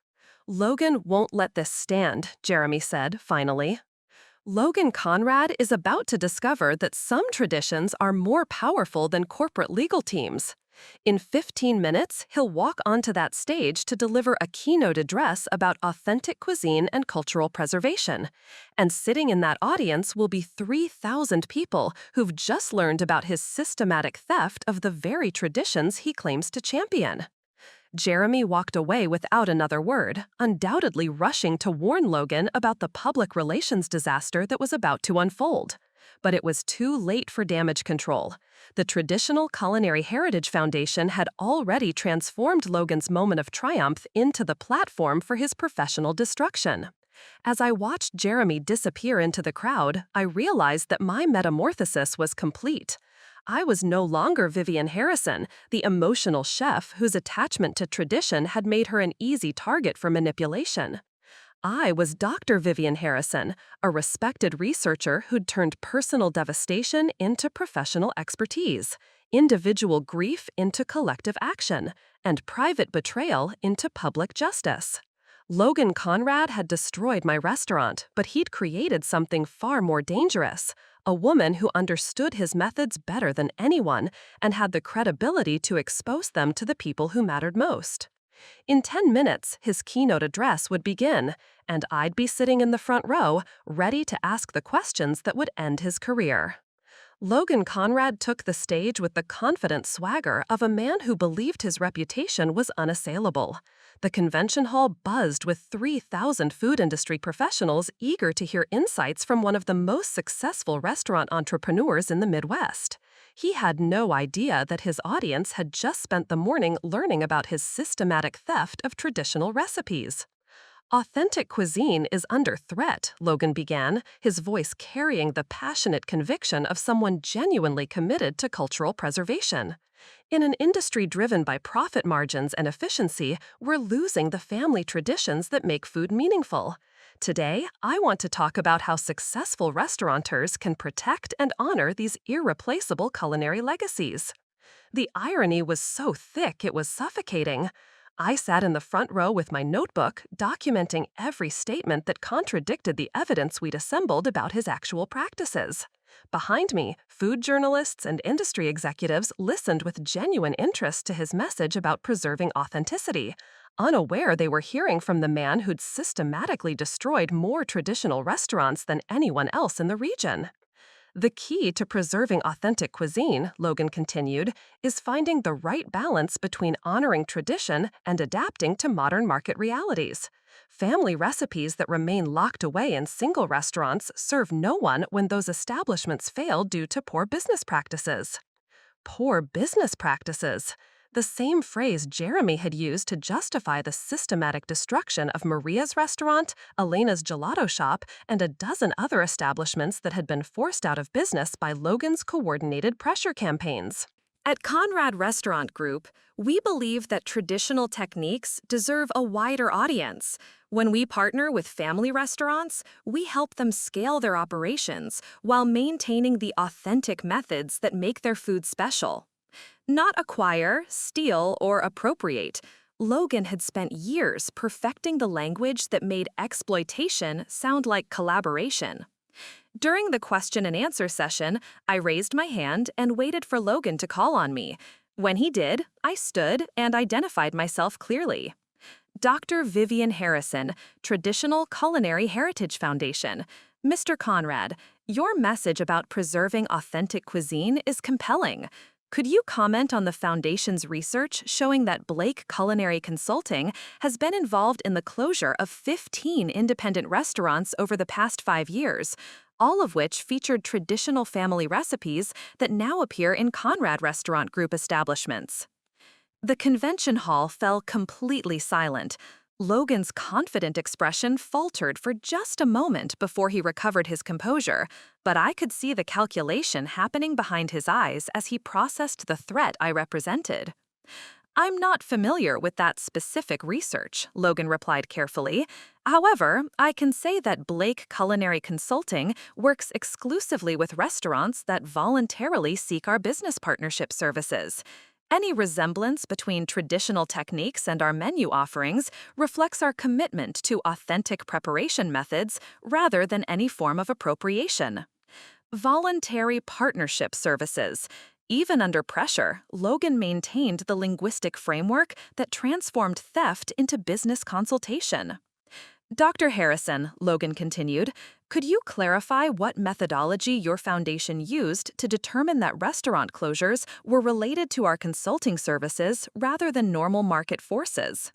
Logan won't let this stand, Jeremy said, finally. Logan Conrad is about to discover that some traditions are more powerful than corporate legal teams. In 15 minutes, he'll walk onto that stage to deliver a keynote address about authentic cuisine and cultural preservation. And sitting in that audience will be 3,000 people who've just learned about his systematic theft of the very traditions he claims to champion. Jeremy walked away without another word, undoubtedly rushing to warn Logan about the public relations disaster that was about to unfold. But it was too late for damage control. The Traditional Culinary Heritage Foundation had already transformed Logan's moment of triumph into the platform for his professional destruction. As I watched Jeremy disappear into the crowd, I realized that my metamorphosis was complete. I was no longer Vivian Harrison, the emotional chef whose attachment to tradition had made her an easy target for manipulation. I was Dr. Vivian Harrison, a respected researcher who'd turned personal devastation into professional expertise, individual grief into collective action, and private betrayal into public justice. Logan Conrad had destroyed my restaurant, but he'd created something far more dangerous. A woman who understood his methods better than anyone and had the credibility to expose them to the people who mattered most. In 10 minutes, his keynote address would begin, and I'd be sitting in the front row, ready to ask the questions that would end his career. Logan Conrad took the stage with the confident swagger of a man who believed his reputation was unassailable. The convention hall buzzed with 3,000 food industry professionals eager to hear insights from one of the most successful restaurant entrepreneurs in the Midwest. He had no idea that his audience had just spent the morning learning about his systematic theft of traditional recipes. Authentic cuisine is under threat, Logan began, his voice carrying the passionate conviction of someone genuinely committed to cultural preservation. In an industry driven by profit margins and efficiency, we're losing the family traditions that make food meaningful. Today, I want to talk about how successful restaurateurs can protect and honor these irreplaceable culinary legacies. The irony was so thick it was suffocating. I sat in the front row with my notebook, documenting every statement that contradicted the evidence we'd assembled about his actual practices. Behind me, food journalists and industry executives listened with genuine interest to his message about preserving authenticity, unaware they were hearing from the man who'd systematically destroyed more traditional restaurants than anyone else in the region. The key to preserving authentic cuisine, Logan continued, is finding the right balance between honoring tradition and adapting to modern market realities. Family recipes that remain locked away in single restaurants serve no one when those establishments fail due to poor business practices. Poor business practices. The same phrase Jeremy had used to justify the systematic destruction of Maria's restaurant, Elena's gelato shop, and a dozen other establishments that had been forced out of business by Logan's coordinated pressure campaigns. At Conrad Restaurant Group, we believe that traditional techniques deserve a wider audience. When we partner with family restaurants, we help them scale their operations while maintaining the authentic methods that make their food special. Not acquire, steal, or appropriate, Logan had spent years perfecting the language that made exploitation sound like collaboration. During the question and answer session, I raised my hand and waited for Logan to call on me. When he did, I stood and identified myself clearly. Dr. Vivian Harrison, Traditional Culinary Heritage Foundation. Mr. Conrad, your message about preserving authentic cuisine is compelling. Could you comment on the Foundation's research showing that Blake Culinary Consulting has been involved in the closure of 15 independent restaurants over the past 5 years, all of which featured traditional family recipes that now appear in Conrad Restaurant Group establishments? The convention hall fell completely silent. Logan's confident expression faltered for just a moment before he recovered his composure, but I could see the calculation happening behind his eyes as he processed the threat I represented. "I'm not familiar with that specific research," Logan replied carefully. "However, I can say that Blake Culinary Consulting works exclusively with restaurants that voluntarily seek our business partnership services. Any resemblance between traditional techniques and our menu offerings reflects our commitment to authentic preparation methods rather than any form of appropriation." Voluntary partnership services. Even under pressure, Logan maintained the linguistic framework that transformed theft into business consultation. "Dr. Harrison," Logan continued, "could you clarify what methodology your foundation used to determine that restaurant closures were related to our consulting services rather than normal market forces?"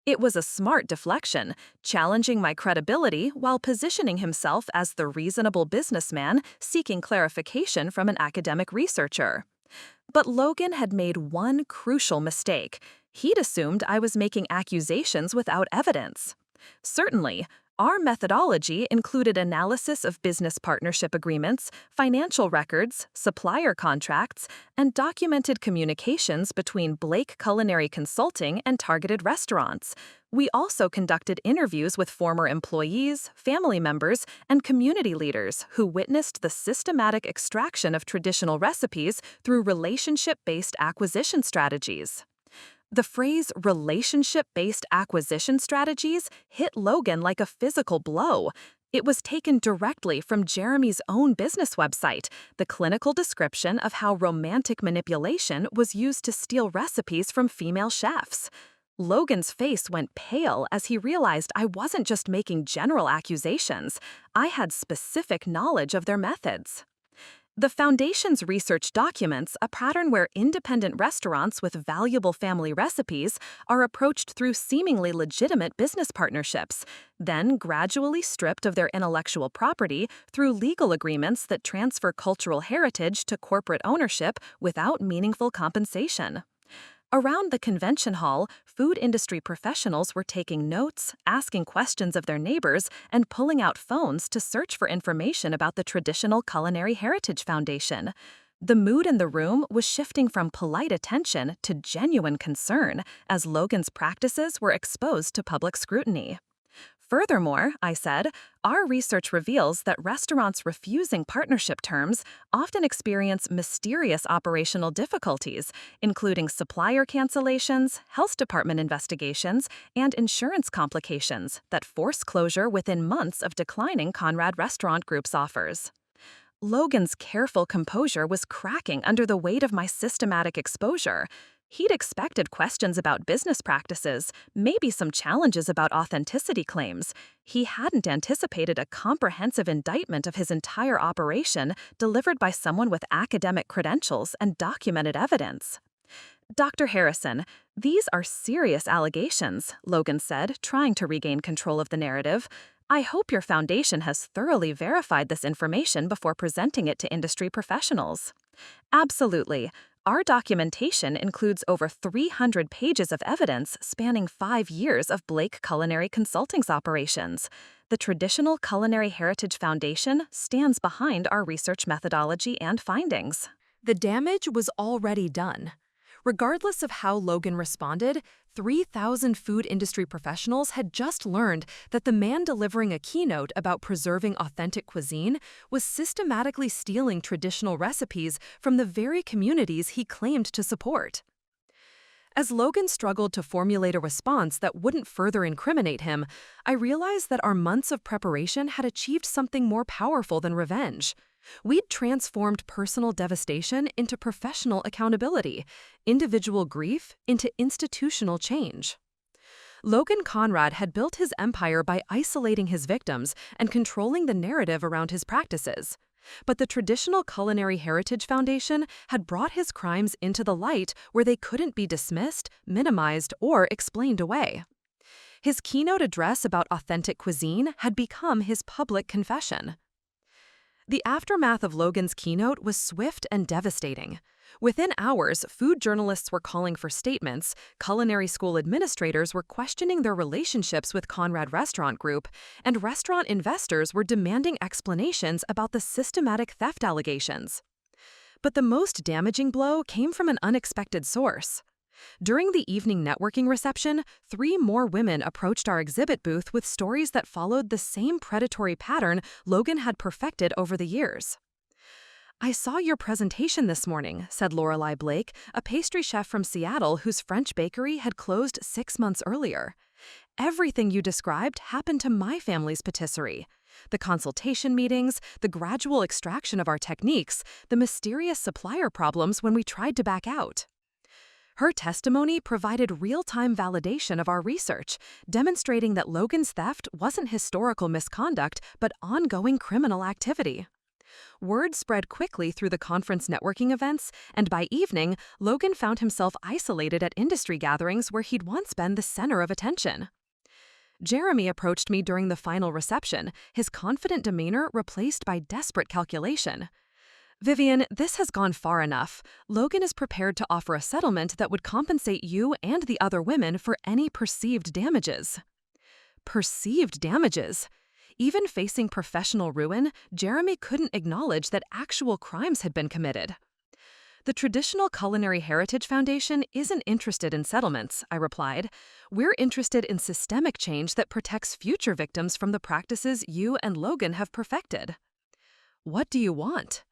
It was a smart deflection, challenging my credibility while positioning himself as the reasonable businessman seeking clarification from an academic researcher. But Logan had made one crucial mistake. He'd assumed I was making accusations without evidence. Certainly, our methodology included analysis of business partnership agreements, financial records, supplier contracts, and documented communications between Blake Culinary Consulting and targeted restaurants. We also conducted interviews with former employees, family members, and community leaders who witnessed the systematic extraction of traditional recipes through relationship-based acquisition strategies. The phrase relationship-based acquisition strategies hit Logan like a physical blow. It was taken directly from Jeremy's own business website, the clinical description of how romantic manipulation was used to steal recipes from female chefs. Logan's face went pale as he realized I wasn't just making general accusations. I had specific knowledge of their methods. The Foundation's research documents a pattern where independent restaurants with valuable family recipes are approached through seemingly legitimate business partnerships, then gradually stripped of their intellectual property through legal agreements that transfer cultural heritage to corporate ownership without meaningful compensation. Around the convention hall, food industry professionals were taking notes, asking questions of their neighbors, and pulling out phones to search for information about the traditional Culinary Heritage Foundation. The mood in the room was shifting from polite attention to genuine concern as Logan's practices were exposed to public scrutiny. "Furthermore," I said, "our research reveals that restaurants refusing partnership terms often experience mysterious operational difficulties, including supplier cancellations, health department investigations, and insurance complications that force closure within months of declining Conrad Restaurant Group's offers." Logan's careful composure was cracking under the weight of my systematic exposure. He'd expected questions about business practices, maybe some challenges about authenticity claims. He hadn't anticipated a comprehensive indictment of his entire operation delivered by someone with academic credentials and documented evidence. "Dr. Harrison, these are serious allegations," Logan said, trying to regain control of the narrative. "I hope your foundation has thoroughly verified this information before presenting it to industry professionals." "Absolutely. Our documentation includes over 300 pages of evidence spanning 5 years of Blake Culinary Consulting's operations. The Traditional Culinary Heritage Foundation stands behind our research methodology and findings." The damage was already done. Regardless of how Logan responded, 3,000 food industry professionals had just learned that the man delivering a keynote about preserving authentic cuisine was systematically stealing traditional recipes from the very communities he claimed to support. As Logan struggled to formulate a response that wouldn't further incriminate him, I realized that our months of preparation had achieved something more powerful than revenge. We'd transformed personal devastation into professional accountability, individual grief into institutional change. Logan Conrad had built his empire by isolating his victims and controlling the narrative around his practices. But the Traditional Culinary Heritage Foundation had brought his crimes into the light where they couldn't be dismissed, minimized, or explained away. His keynote address about authentic cuisine had become his public confession. The aftermath of Logan's keynote was swift and devastating. Within hours, food journalists were calling for statements, culinary school administrators were questioning their relationships with Conrad Restaurant Group, and restaurant investors were demanding explanations about the systematic theft allegations. But the most damaging blow came from an unexpected source. During the evening networking reception, 3 more women approached our exhibit booth with stories that followed the same predatory pattern Logan had perfected over the years. "I saw your presentation this morning," said Lorelei Blake, a pastry chef from Seattle whose French bakery had closed 6 months earlier. "Everything you described happened to my family's patisserie. The consultation meetings, the gradual extraction of our techniques, the mysterious supplier problems when we tried to back out." Her testimony provided real-time validation of our research, demonstrating that Logan's theft wasn't historical misconduct but ongoing criminal activity. Word spread quickly through the conference networking events, and by evening, Logan found himself isolated at industry gatherings where he'd once been the center of attention. Jeremy approached me during the final reception, his confident demeanor replaced by desperate calculation. "Vivian, this has gone far enough. Logan is prepared to offer a settlement that would compensate you and the other women for any perceived damages." Perceived damages? Even facing professional ruin, Jeremy couldn't acknowledge that actual crimes had been committed. "The Traditional Culinary Heritage Foundation isn't interested in settlements," I replied. "We're interested in systemic change that protects future victims from the practices you and Logan have perfected." "What do you want?"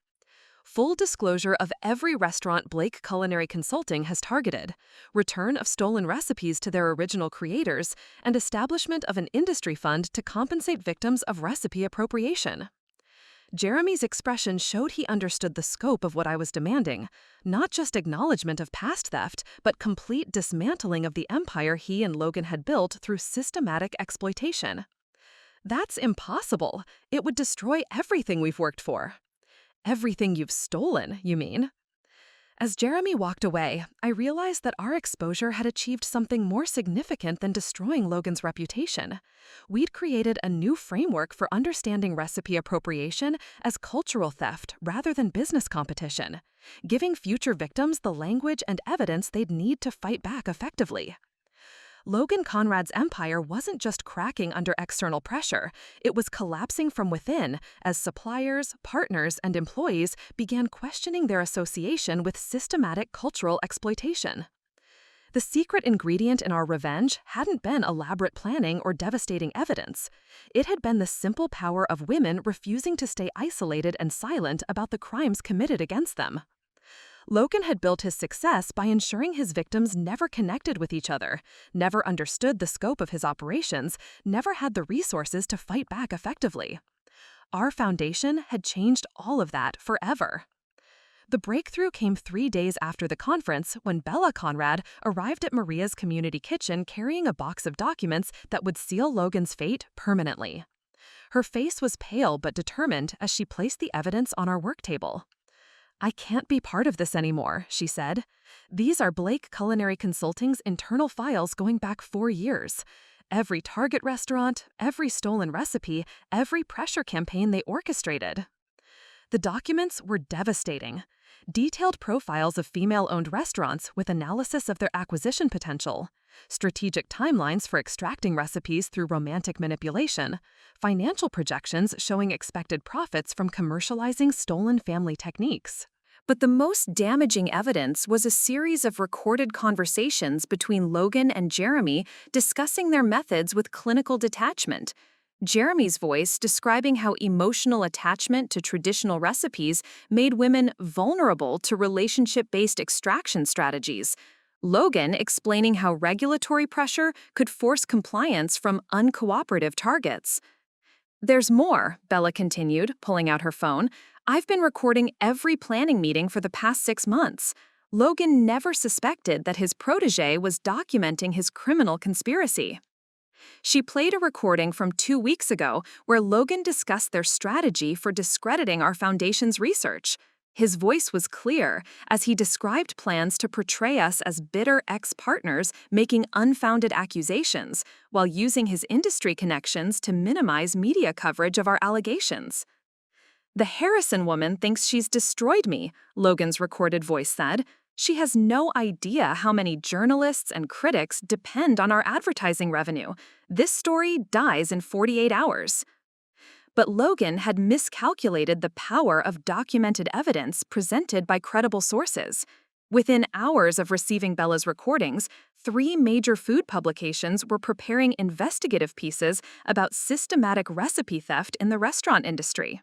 "Full disclosure of every restaurant Blake Culinary Consulting has targeted, return of stolen recipes to their original creators, and establishment of an industry fund to compensate victims of recipe appropriation." Jeremy's expression showed he understood the scope of what I was demanding, not just acknowledgement of past theft, but complete dismantling of the empire he and Logan had built through systematic exploitation. "That's impossible. It would destroy everything we've worked for." "Everything you've stolen, you mean?" As Jeremy walked away, I realized that our exposure had achieved something more significant than destroying Logan's reputation. We'd created a new framework for understanding recipe appropriation as cultural theft rather than business competition, giving future victims the language and evidence they'd need to fight back effectively. Logan Conrad's empire wasn't just cracking under external pressure, it was collapsing from within as suppliers, partners, and employees began questioning their association with systematic cultural exploitation. The secret ingredient in our revenge hadn't been elaborate planning or devastating evidence. It had been the simple power of women refusing to stay isolated and silent about the crimes committed against them. Logan had built his success by ensuring his victims never connected with each other, never understood the scope of his operations, never had the resources to fight back effectively. Our foundation had changed all of that forever. The breakthrough came 3 days after the conference when Bella Conrad arrived at Maria's community kitchen carrying a box of documents that would seal Logan's fate permanently. Her face was pale but determined as she placed the evidence on our work table. "I can't be part of this anymore," she said. "These are Blake Culinary Consulting's internal files going back 4 years. Every Target restaurant, every stolen recipe, every pressure campaign they orchestrated." The documents were devastating. Detailed profiles of female-owned restaurants with analysis of their acquisition potential, strategic timelines for extracting recipes through romantic manipulation, financial projections showing expected profits from commercializing stolen family techniques. But the most damaging evidence was a series of recorded conversations between Logan and Jeremy discussing their methods with clinical detachment. Jeremy's voice describing how emotional attachment to traditional recipes made women vulnerable to relationship-based extraction strategies. Logan explaining how regulatory pressure could force compliance from uncooperative targets. "There's more," Bella continued, pulling out her phone. "I've been recording every planning meeting for the past 6 months. Logan never suspected that his protégé was documenting his criminal conspiracy." She played a recording from 2 weeks ago where Logan discussed their strategy for discrediting our foundation's research. His voice was clear as he described plans to portray us as bitter ex-partners making unfounded accusations, while using his industry connections to minimize media coverage of our allegations. "The Harrison woman thinks she's destroyed me," Logan's recorded voice said. "She has no idea how many journalists and critics depend on our advertising revenue. This story dies in 48 hours." But Logan had miscalculated the power of documented evidence presented by credible sources. Within hours of receiving Bella's recordings, 3 major food publications were preparing investigative pieces about systematic recipe theft in the restaurant industry.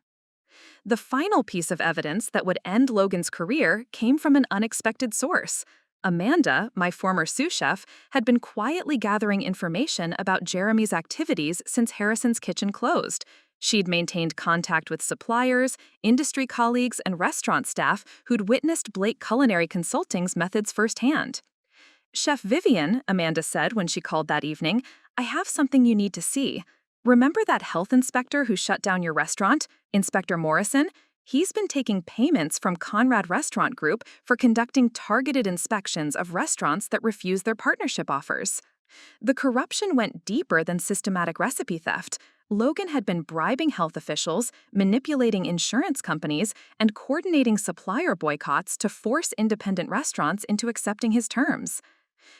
The final piece of evidence that would end Logan's career came from an unexpected source. Amanda, my former sous chef, had been quietly gathering information about Jeremy's activities since Harrison's kitchen closed. She'd maintained contact with suppliers, industry colleagues, and restaurant staff who'd witnessed Blake Culinary Consulting's methods firsthand. "Chef Vivian," Amanda said when she called that evening, "I have something you need to see. Remember that health inspector who shut down your restaurant, Inspector Morrison? He's been taking payments from Conrad Restaurant Group for conducting targeted inspections of restaurants that refuse their partnership offers." The corruption went deeper than systematic recipe theft. Logan had been bribing health officials, manipulating insurance companies, and coordinating supplier boycotts to force independent restaurants into accepting his terms.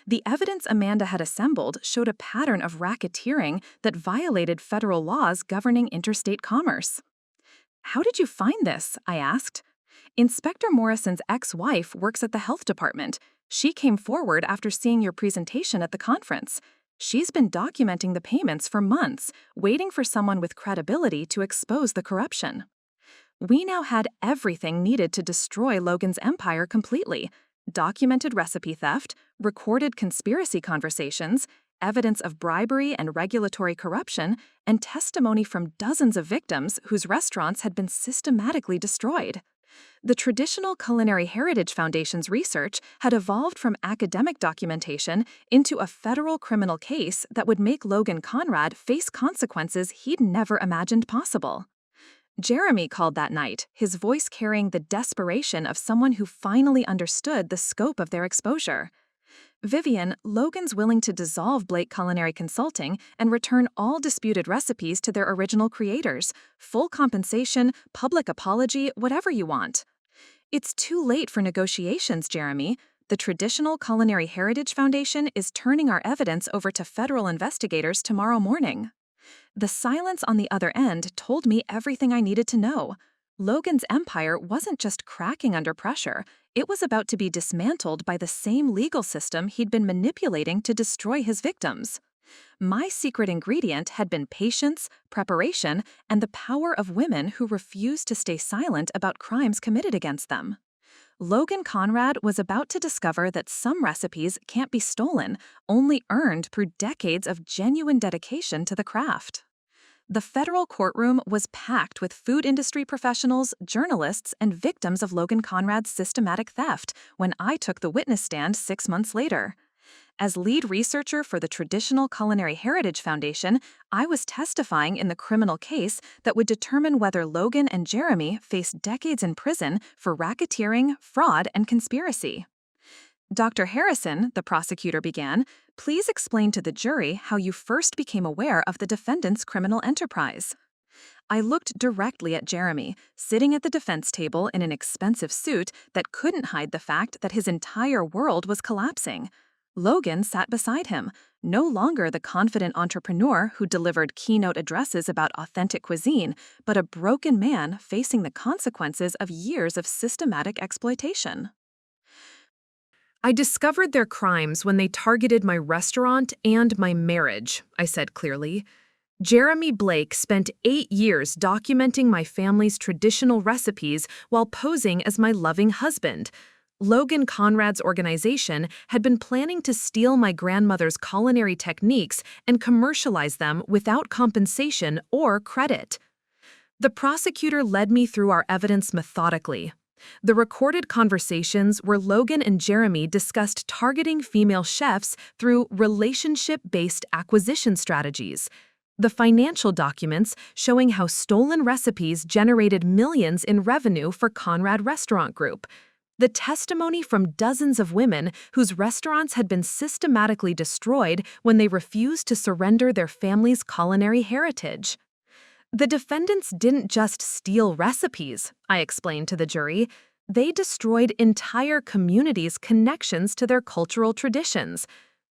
The evidence Amanda had assembled showed a pattern of racketeering that violated federal laws governing interstate commerce. "How did you find this?" I asked. "Inspector Morrison's ex-wife works at the health department. She came forward after seeing your presentation at the conference. She's been documenting the payments for months, waiting for someone with credibility to expose the corruption." We now had everything needed to destroy Logan's empire completely: documented recipe theft, recorded conspiracy conversations, evidence of bribery and regulatory corruption, and testimony from dozens of victims whose restaurants had been systematically destroyed. The traditional Culinary Heritage Foundation's research had evolved from academic documentation into a federal criminal case that would make Logan Conrad face consequences he'd never imagined possible. Jeremy called that night, his voice carrying the desperation of someone who finally understood the scope of their exposure. "Vivian, Logan's willing to dissolve Blake Culinary Consulting and return all disputed recipes to their original creators. Full compensation, public apology, whatever you want." "It's too late for negotiations, Jeremy. The Traditional Culinary Heritage Foundation is turning our evidence over to federal investigators tomorrow morning." The silence on the other end told me everything I needed to know. Logan's empire wasn't just cracking under pressure, it was about to be dismantled by the same legal system he'd been manipulating to destroy his victims. My secret ingredient had been patience, preparation, and the power of women who refused to stay silent about crimes committed against them. Logan Conrad was about to discover that some recipes can't be stolen, only earned through decades of genuine dedication to the craft. The federal courtroom was packed with food industry professionals, journalists, and victims of Logan Conrad's systematic theft when I took the witness stand 6 months later. As lead researcher for the Traditional Culinary Heritage Foundation, I was testifying in the criminal case that would determine whether Logan and Jeremy faced decades in prison for racketeering, fraud, and conspiracy. "Dr. Harrison," the prosecutor began, "please explain to the jury how you first became aware of the defendant's criminal enterprise." I looked directly at Jeremy, sitting at the defense table in an expensive suit that couldn't hide the fact that his entire world was collapsing. Logan sat beside him, no longer the confident entrepreneur who delivered keynote addresses about authentic cuisine, but a broken man facing the consequences of years of systematic exploitation. "I discovered their crimes when they targeted my restaurant and my marriage," I said clearly. "Jeremy Blake spent 8 years documenting my family's traditional recipes while posing as my loving husband. Logan Conrad's organization had been planning to steal my grandmother's culinary techniques and commercialize them without compensation or credit." The prosecutor led me through our evidence methodically. The recorded conversations where Logan and Jeremy discussed targeting female chefs through relationship-based acquisition strategies. The financial documents showing how stolen recipes generated millions in revenue for Conrad Restaurant Group. The testimony from dozens of women whose restaurants had been systematically destroyed when they refused to surrender their family's culinary heritage. The defendants didn't just steal recipes, I explained to the jury. They destroyed entire communities' connections to their cultural traditions.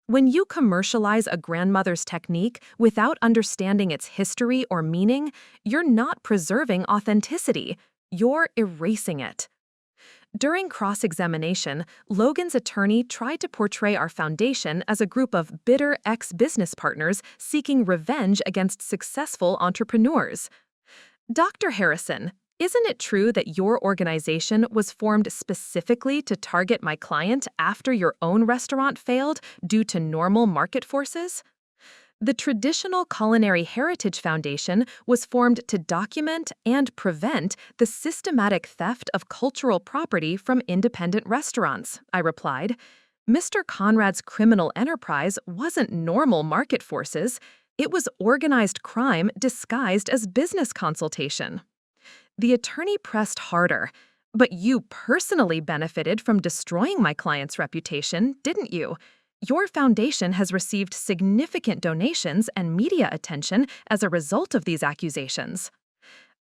When you commercialize a grandmother's technique without understanding its history or meaning, you're not preserving authenticity, you're erasing it. During cross-examination, Logan's attorney tried to portray our foundation as a group of bitter ex-business partners seeking revenge against successful entrepreneurs. Dr. Harrison, isn't it true that your organization was formed specifically to target my client after your own restaurant failed due to normal market forces? The Traditional Culinary Heritage Foundation was formed to document and prevent the systematic theft of cultural property from independent restaurants, I replied. Mr. Conrad's criminal enterprise wasn't normal market forces, it was organized crime disguised as business consultation. The attorney pressed harder. But you personally benefited from destroying my client's reputation, didn't you? Your foundation has received significant donations and media attention as a result of these accusations.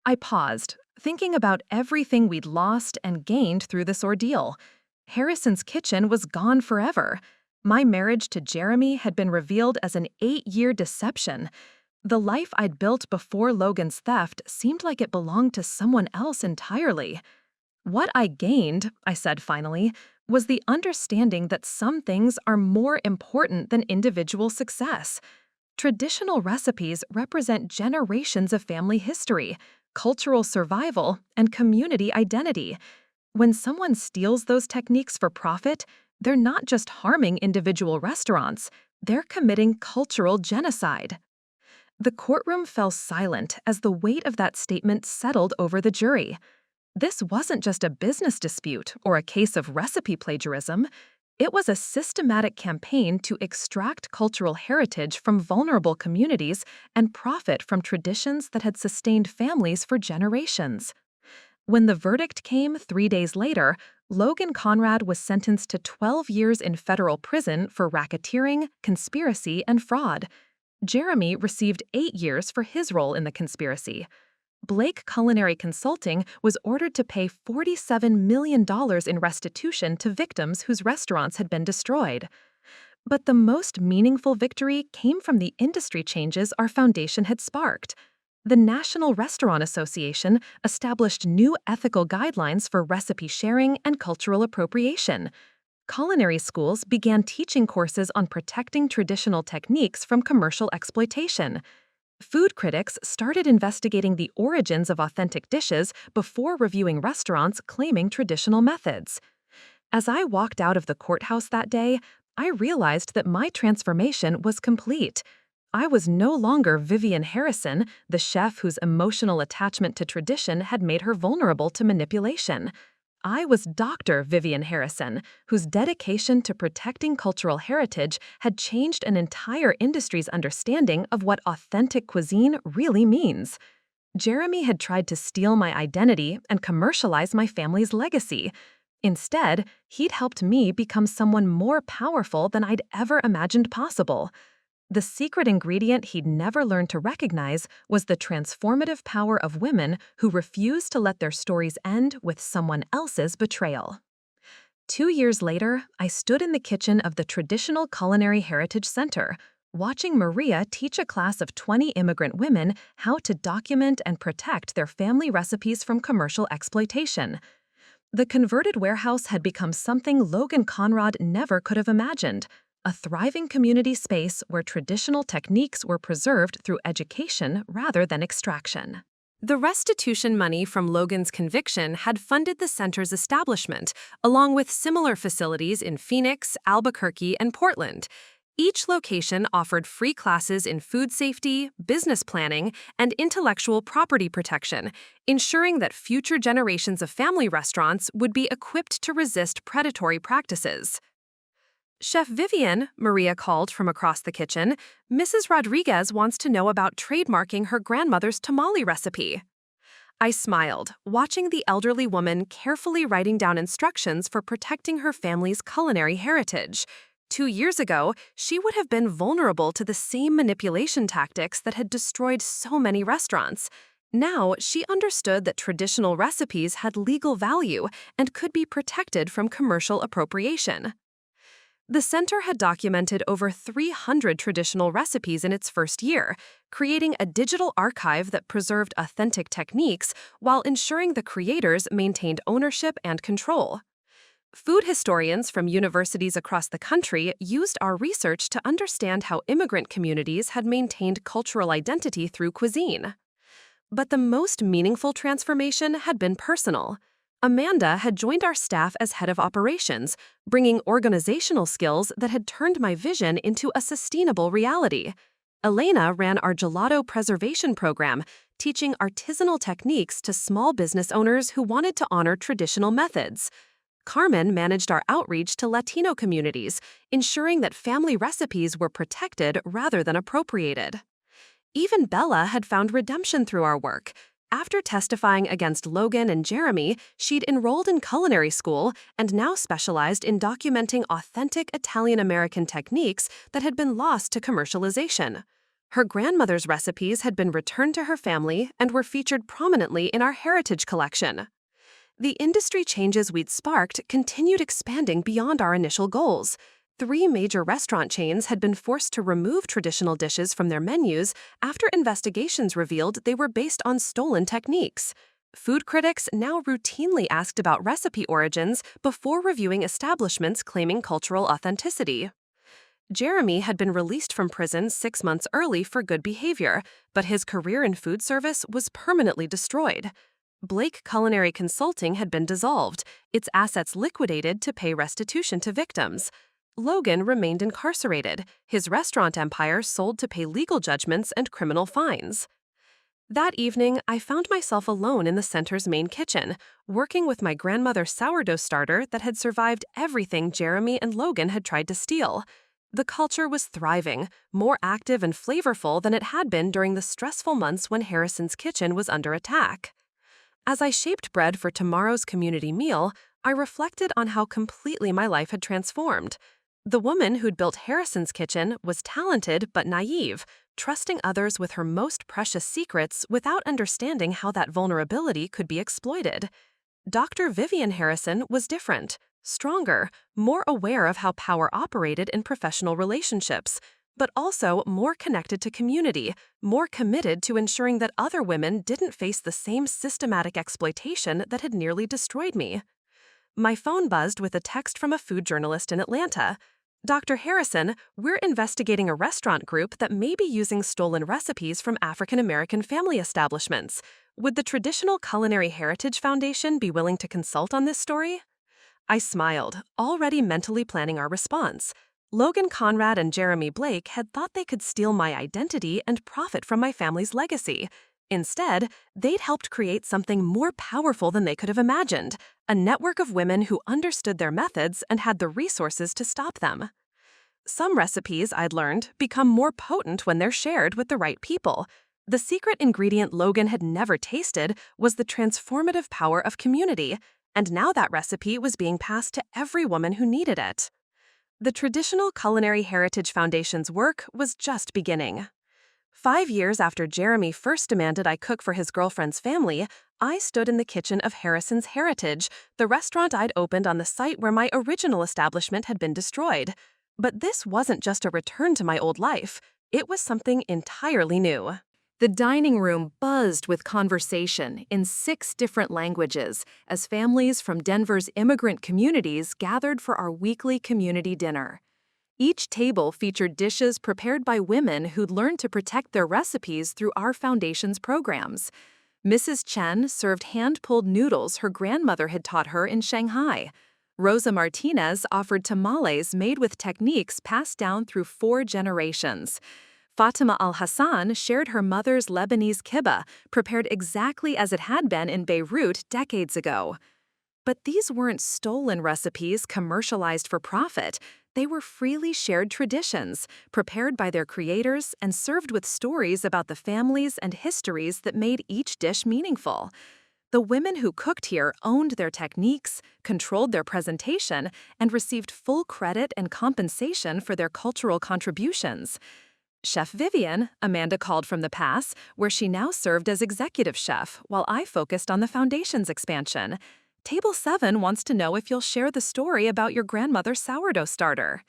I paused, thinking about everything we'd lost and gained through this ordeal. Harrison's kitchen was gone forever. My marriage to Jeremy had been revealed as an 8-year deception. The life I'd built before Logan's theft seemed like it belonged to someone else entirely. What I gained, I said finally, was the understanding that some things are more important than individual success. Traditional recipes represent generations of family history, cultural survival, and community identity. When someone steals those techniques for profit, they're not just harming individual restaurants, they're committing cultural genocide. The courtroom fell silent as the weight of that statement settled over the jury. This wasn't just a business dispute or a case of recipe plagiarism. It was a systematic campaign to extract cultural heritage from vulnerable communities and profit from traditions that had sustained families for generations. When the verdict came 3 days later, Logan Conrad was sentenced to 12 years in federal prison for racketeering, conspiracy, and fraud. Jeremy received 8 years for his role in the conspiracy. Blake Culinary Consulting was ordered to pay $47 million in restitution to victims whose restaurants had been destroyed. But the most meaningful victory came from the industry changes our foundation had sparked. The National Restaurant Association established new ethical guidelines for recipe sharing and cultural appropriation. Culinary schools began teaching courses on protecting traditional techniques from commercial exploitation. Food critics started investigating the origins of authentic dishes before reviewing restaurants claiming traditional methods. As I walked out of the courthouse that day, I realized that my transformation was complete. I was no longer Vivian Harrison, the chef whose emotional attachment to tradition had made her vulnerable to manipulation. I was Dr. Vivian Harrison, whose dedication to protecting cultural heritage had changed an entire industry's understanding of what authentic cuisine really means. Jeremy had tried to steal my identity and commercialize my family's legacy. Instead, he'd helped me become someone more powerful than I'd ever imagined possible. The secret ingredient he'd never learned to recognize was the transformative power of women who refuse to let their stories end with someone else's betrayal. 2 years later, I stood in the kitchen of the Traditional Culinary Heritage Center, watching Maria teach a class of 20 immigrant women how to document and protect their family recipes from commercial exploitation. The converted warehouse had become something Logan Conrad never could have imagined. A thriving community space where traditional techniques were preserved through education rather than extraction. The restitution money from Logan's conviction had funded the center's establishment, along with similar facilities in Phoenix, Albuquerque, and Portland. Each location offered free classes in food safety, business planning, and intellectual property protection, ensuring that future generations of family restaurants would be equipped to resist predatory practices. Chef Vivian, Maria called from across the kitchen, Mrs. Rodriguez wants to know about trademarking her grandmother's tamale recipe. I smiled, watching the elderly woman carefully writing down instructions for protecting her family's culinary heritage. 2 years ago, she would have been vulnerable to the same manipulation tactics that had destroyed so many restaurants. Now, she understood that traditional recipes had legal value and could be protected from commercial appropriation. The center had documented over 300 traditional recipes in its first year, creating a digital archive that preserved authentic techniques while ensuring the creators maintained ownership and control. Food historians from universities across the country used our research to understand how immigrant communities had maintained cultural identity through cuisine. But the most meaningful transformation had been personal. Amanda had joined our staff as head of operations, bringing organizational skills that had turned my vision into a sustainable reality. Elena ran our gelato preservation program, teaching artisanal techniques to small business owners who wanted to honor traditional methods. Carmen managed our outreach to Latino communities, ensuring that family recipes were protected rather than appropriated. Even Bella had found redemption through our work. After testifying against Logan and Jeremy, she'd enrolled in culinary school and now specialized in documenting authentic Italian-American techniques that had been lost to commercialization. Her grandmother's recipes had been returned to her family and were featured prominently in our heritage collection. The industry changes we'd sparked continued expanding beyond our initial goals. 3 major restaurant chains had been forced to remove traditional dishes from their menus after investigations revealed they were based on stolen techniques. Food critics now routinely asked about recipe origins before reviewing establishments claiming cultural authenticity. Jeremy had been released from prison 6 months early for good behavior, but his career in food service was permanently destroyed. Blake Culinary Consulting had been dissolved, its assets liquidated to pay restitution to victims. Logan remained incarcerated, his restaurant empire sold to pay legal judgments and criminal fines. That evening, I found myself alone in the center's main kitchen, working with my grandmother's sourdough starter that had survived everything Jeremy and Logan had tried to steal. The culture was thriving, more active and flavorful than it had been during the stressful months when Harrison's kitchen was under attack. As I shaped bread for tomorrow's community meal, I reflected on how completely my life had transformed. The woman who'd built Harrison's kitchen was talented but naive, trusting others with her most precious secrets without understanding how that vulnerability could be exploited. Dr. Vivian Harrison was different, stronger, more aware of how power operated in professional relationships, but also more connected to community, more committed to ensuring that other women didn't face the same systematic exploitation that had nearly destroyed me. My phone buzzed with a text from a food journalist in Atlanta. "Dr. Harrison, we're investigating a restaurant group that may be using stolen recipes from African American family establishments. Would the Traditional Culinary Heritage Foundation be willing to consult on this story?" I smiled, already mentally planning our response. Logan Conrad and Jeremy Blake had thought they could steal my identity and profit from my family's legacy. Instead, they'd helped create something more powerful than they could have imagined, a network of women who understood their methods and had the resources to stop them. Some recipes, I'd learned, become more potent when they're shared with the right people. The secret ingredient Logan had never tasted was the transformative power of community, and now that recipe was being passed to every woman who needed it. The Traditional Culinary Heritage Foundation's work was just beginning. 5 years after Jeremy first demanded I cook for his girlfriend's family, I stood in the kitchen of Harrison's Heritage, the restaurant I'd opened on the site where my original establishment had been destroyed. But this wasn't just a return to my old life. It was something entirely new. The dining room buzzed with conversation in 6 different languages as families from Denver's immigrant communities gathered for our weekly community dinner. Each table featured dishes prepared by women who'd learned to protect their recipes through our foundation's programs. Mrs. Chen served hand-pulled noodles her grandmother had taught her in Shanghai. Rosa Martinez offered tamales made with techniques passed down through 4 generations. Fatima Al-Hassan shared her mother's Lebanese kibbeh, prepared exactly as it had been in Beirut decades ago. But these weren't stolen recipes commercialized for profit. They were freely shared traditions, prepared by their creators and served with stories about the families and histories that made each dish meaningful. The women who cooked here owned their techniques, controlled their presentation, and received full credit and compensation for their cultural contributions. Chef Vivian, Amanda called from the pass, where she now served as executive chef while I focused on the foundation's expansion. Table 7 wants to know if you'll share the story about your grandmother's sourdough starter.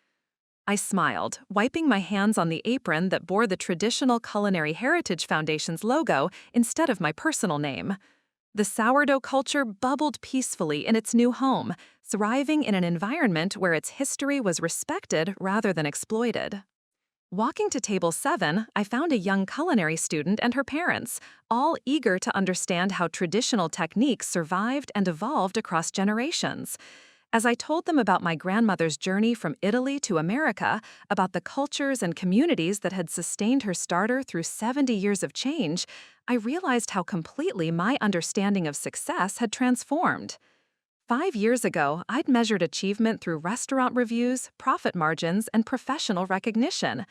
I smiled, wiping my hands on the apron that bore the traditional Culinary Heritage Foundation's logo instead of my personal name. The sourdough culture bubbled peacefully in its new home, thriving in an environment where its history was respected rather than exploited. Walking to table 7, I found a young culinary student and her parents, all eager to understand how traditional techniques survived and evolved across generations. As I told them about my grandmother's journey from Italy to America, about the cultures and communities that had sustained her starter through 70 years of change, I realized how completely my understanding of success had transformed. 5 years ago, I'd measured achievement through restaurant reviews, profit margins, and professional recognition.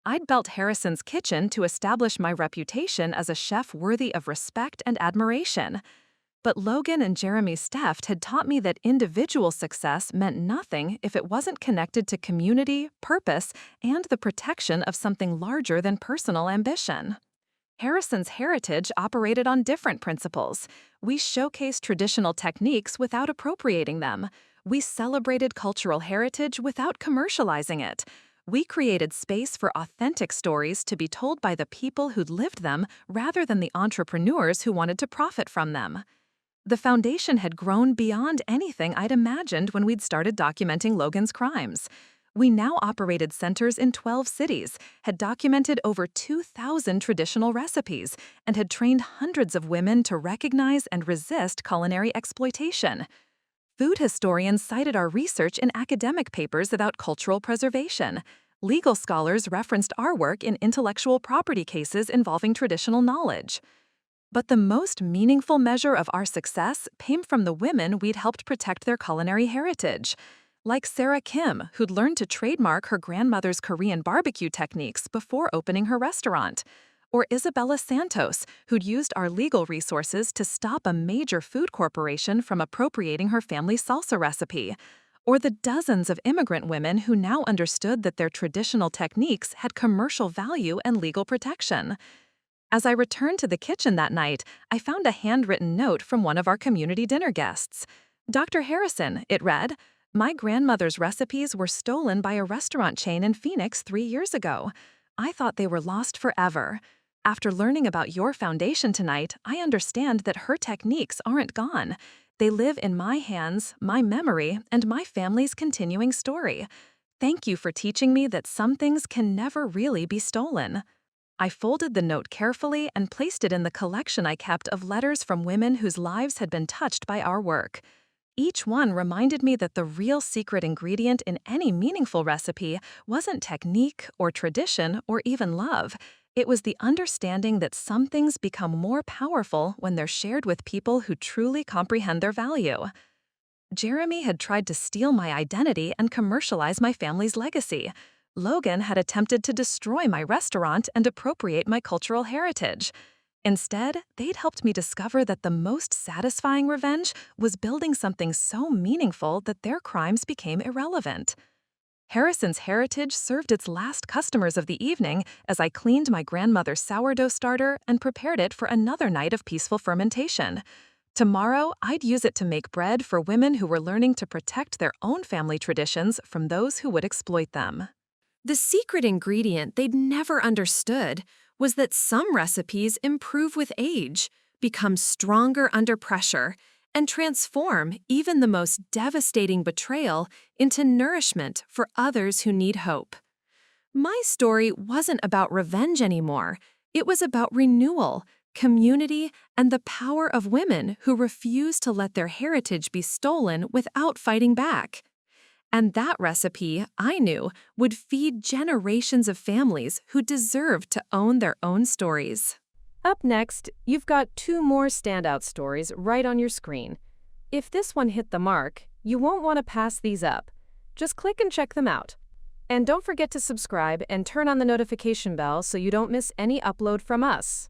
I'd built Harrison's Kitchen to establish my reputation as a chef worthy of respect and admiration. But Logan and Jeremy Steft had taught me that individual success meant nothing if it wasn't connected to community, purpose, and the protection of something larger than personal ambition. Harrison's heritage operated on different principles. We showcased traditional techniques without appropriating them. We celebrated cultural heritage without commercializing it. We created space for authentic stories to be told by the people who'd lived them rather than the entrepreneurs who wanted to profit from them. The foundation had grown beyond anything I'd imagined when we'd started documenting Logan's crimes. We now operated centers in 12 cities, had documented over 2,000 traditional recipes, and had trained hundreds of women to recognize and resist culinary exploitation. Food historians cited our research in academic papers about cultural preservation. Legal scholars referenced our work in intellectual property cases involving traditional knowledge. But the most meaningful measure of our success came from the women we'd helped protect their culinary heritage. Like Sarah Kim, who'd learned to trademark her grandmother's Korean barbecue techniques before opening her restaurant. Or Isabella Santos, who'd used our legal resources to stop a major food corporation from appropriating her family's salsa recipe. Or the dozens of immigrant women who now understood that their traditional techniques had commercial value and legal protection. As I returned to the kitchen that night, I found a handwritten note from one of our community dinner guests. "Dr. Harrison," it read, "my grandmother's recipes were stolen by a restaurant chain in Phoenix 3 years ago. I thought they were lost forever. After learning about your foundation tonight, I understand that her techniques aren't gone. They live in my hands, my memory, and my family's continuing story. Thank you for teaching me that some things can never really be stolen." I folded the note carefully and placed it in the collection I kept of letters from women whose lives had been touched by our work. Each one reminded me that the real secret ingredient in any meaningful recipe wasn't technique or tradition or even love. It was the understanding that some things become more powerful when they're shared with people who truly comprehend their value. Jeremy had tried to steal my identity and commercialize my family's legacy. Logan had attempted to destroy my restaurant and appropriate my cultural heritage. Instead, they'd helped me discover that the most satisfying revenge was building something so meaningful that their crimes became irrelevant. Harrison's heritage served its last customers of the evening as I cleaned my grandmother's sourdough starter and prepared it for another night of peaceful fermentation. Tomorrow, I'd use it to make bread for women who were learning to protect their own family traditions from those who would exploit them. The secret ingredient they'd never understood was that some recipes improve with age, become stronger under pressure, and transform even the most devastating betrayal into nourishment for others who need hope. My story wasn't about revenge anymore. It was about renewal, community, and the power of women who refuse to let their heritage be stolen without fighting back. And that recipe, I knew, would feed generations of families who deserved to own their own stories. Up next, you've got 2 more standout stories right on your screen. If this one hit the mark, you won't want to pass these up. Just click and check them out. And don't forget to subscribe and turn on the notification bell so you don't miss any upload from us.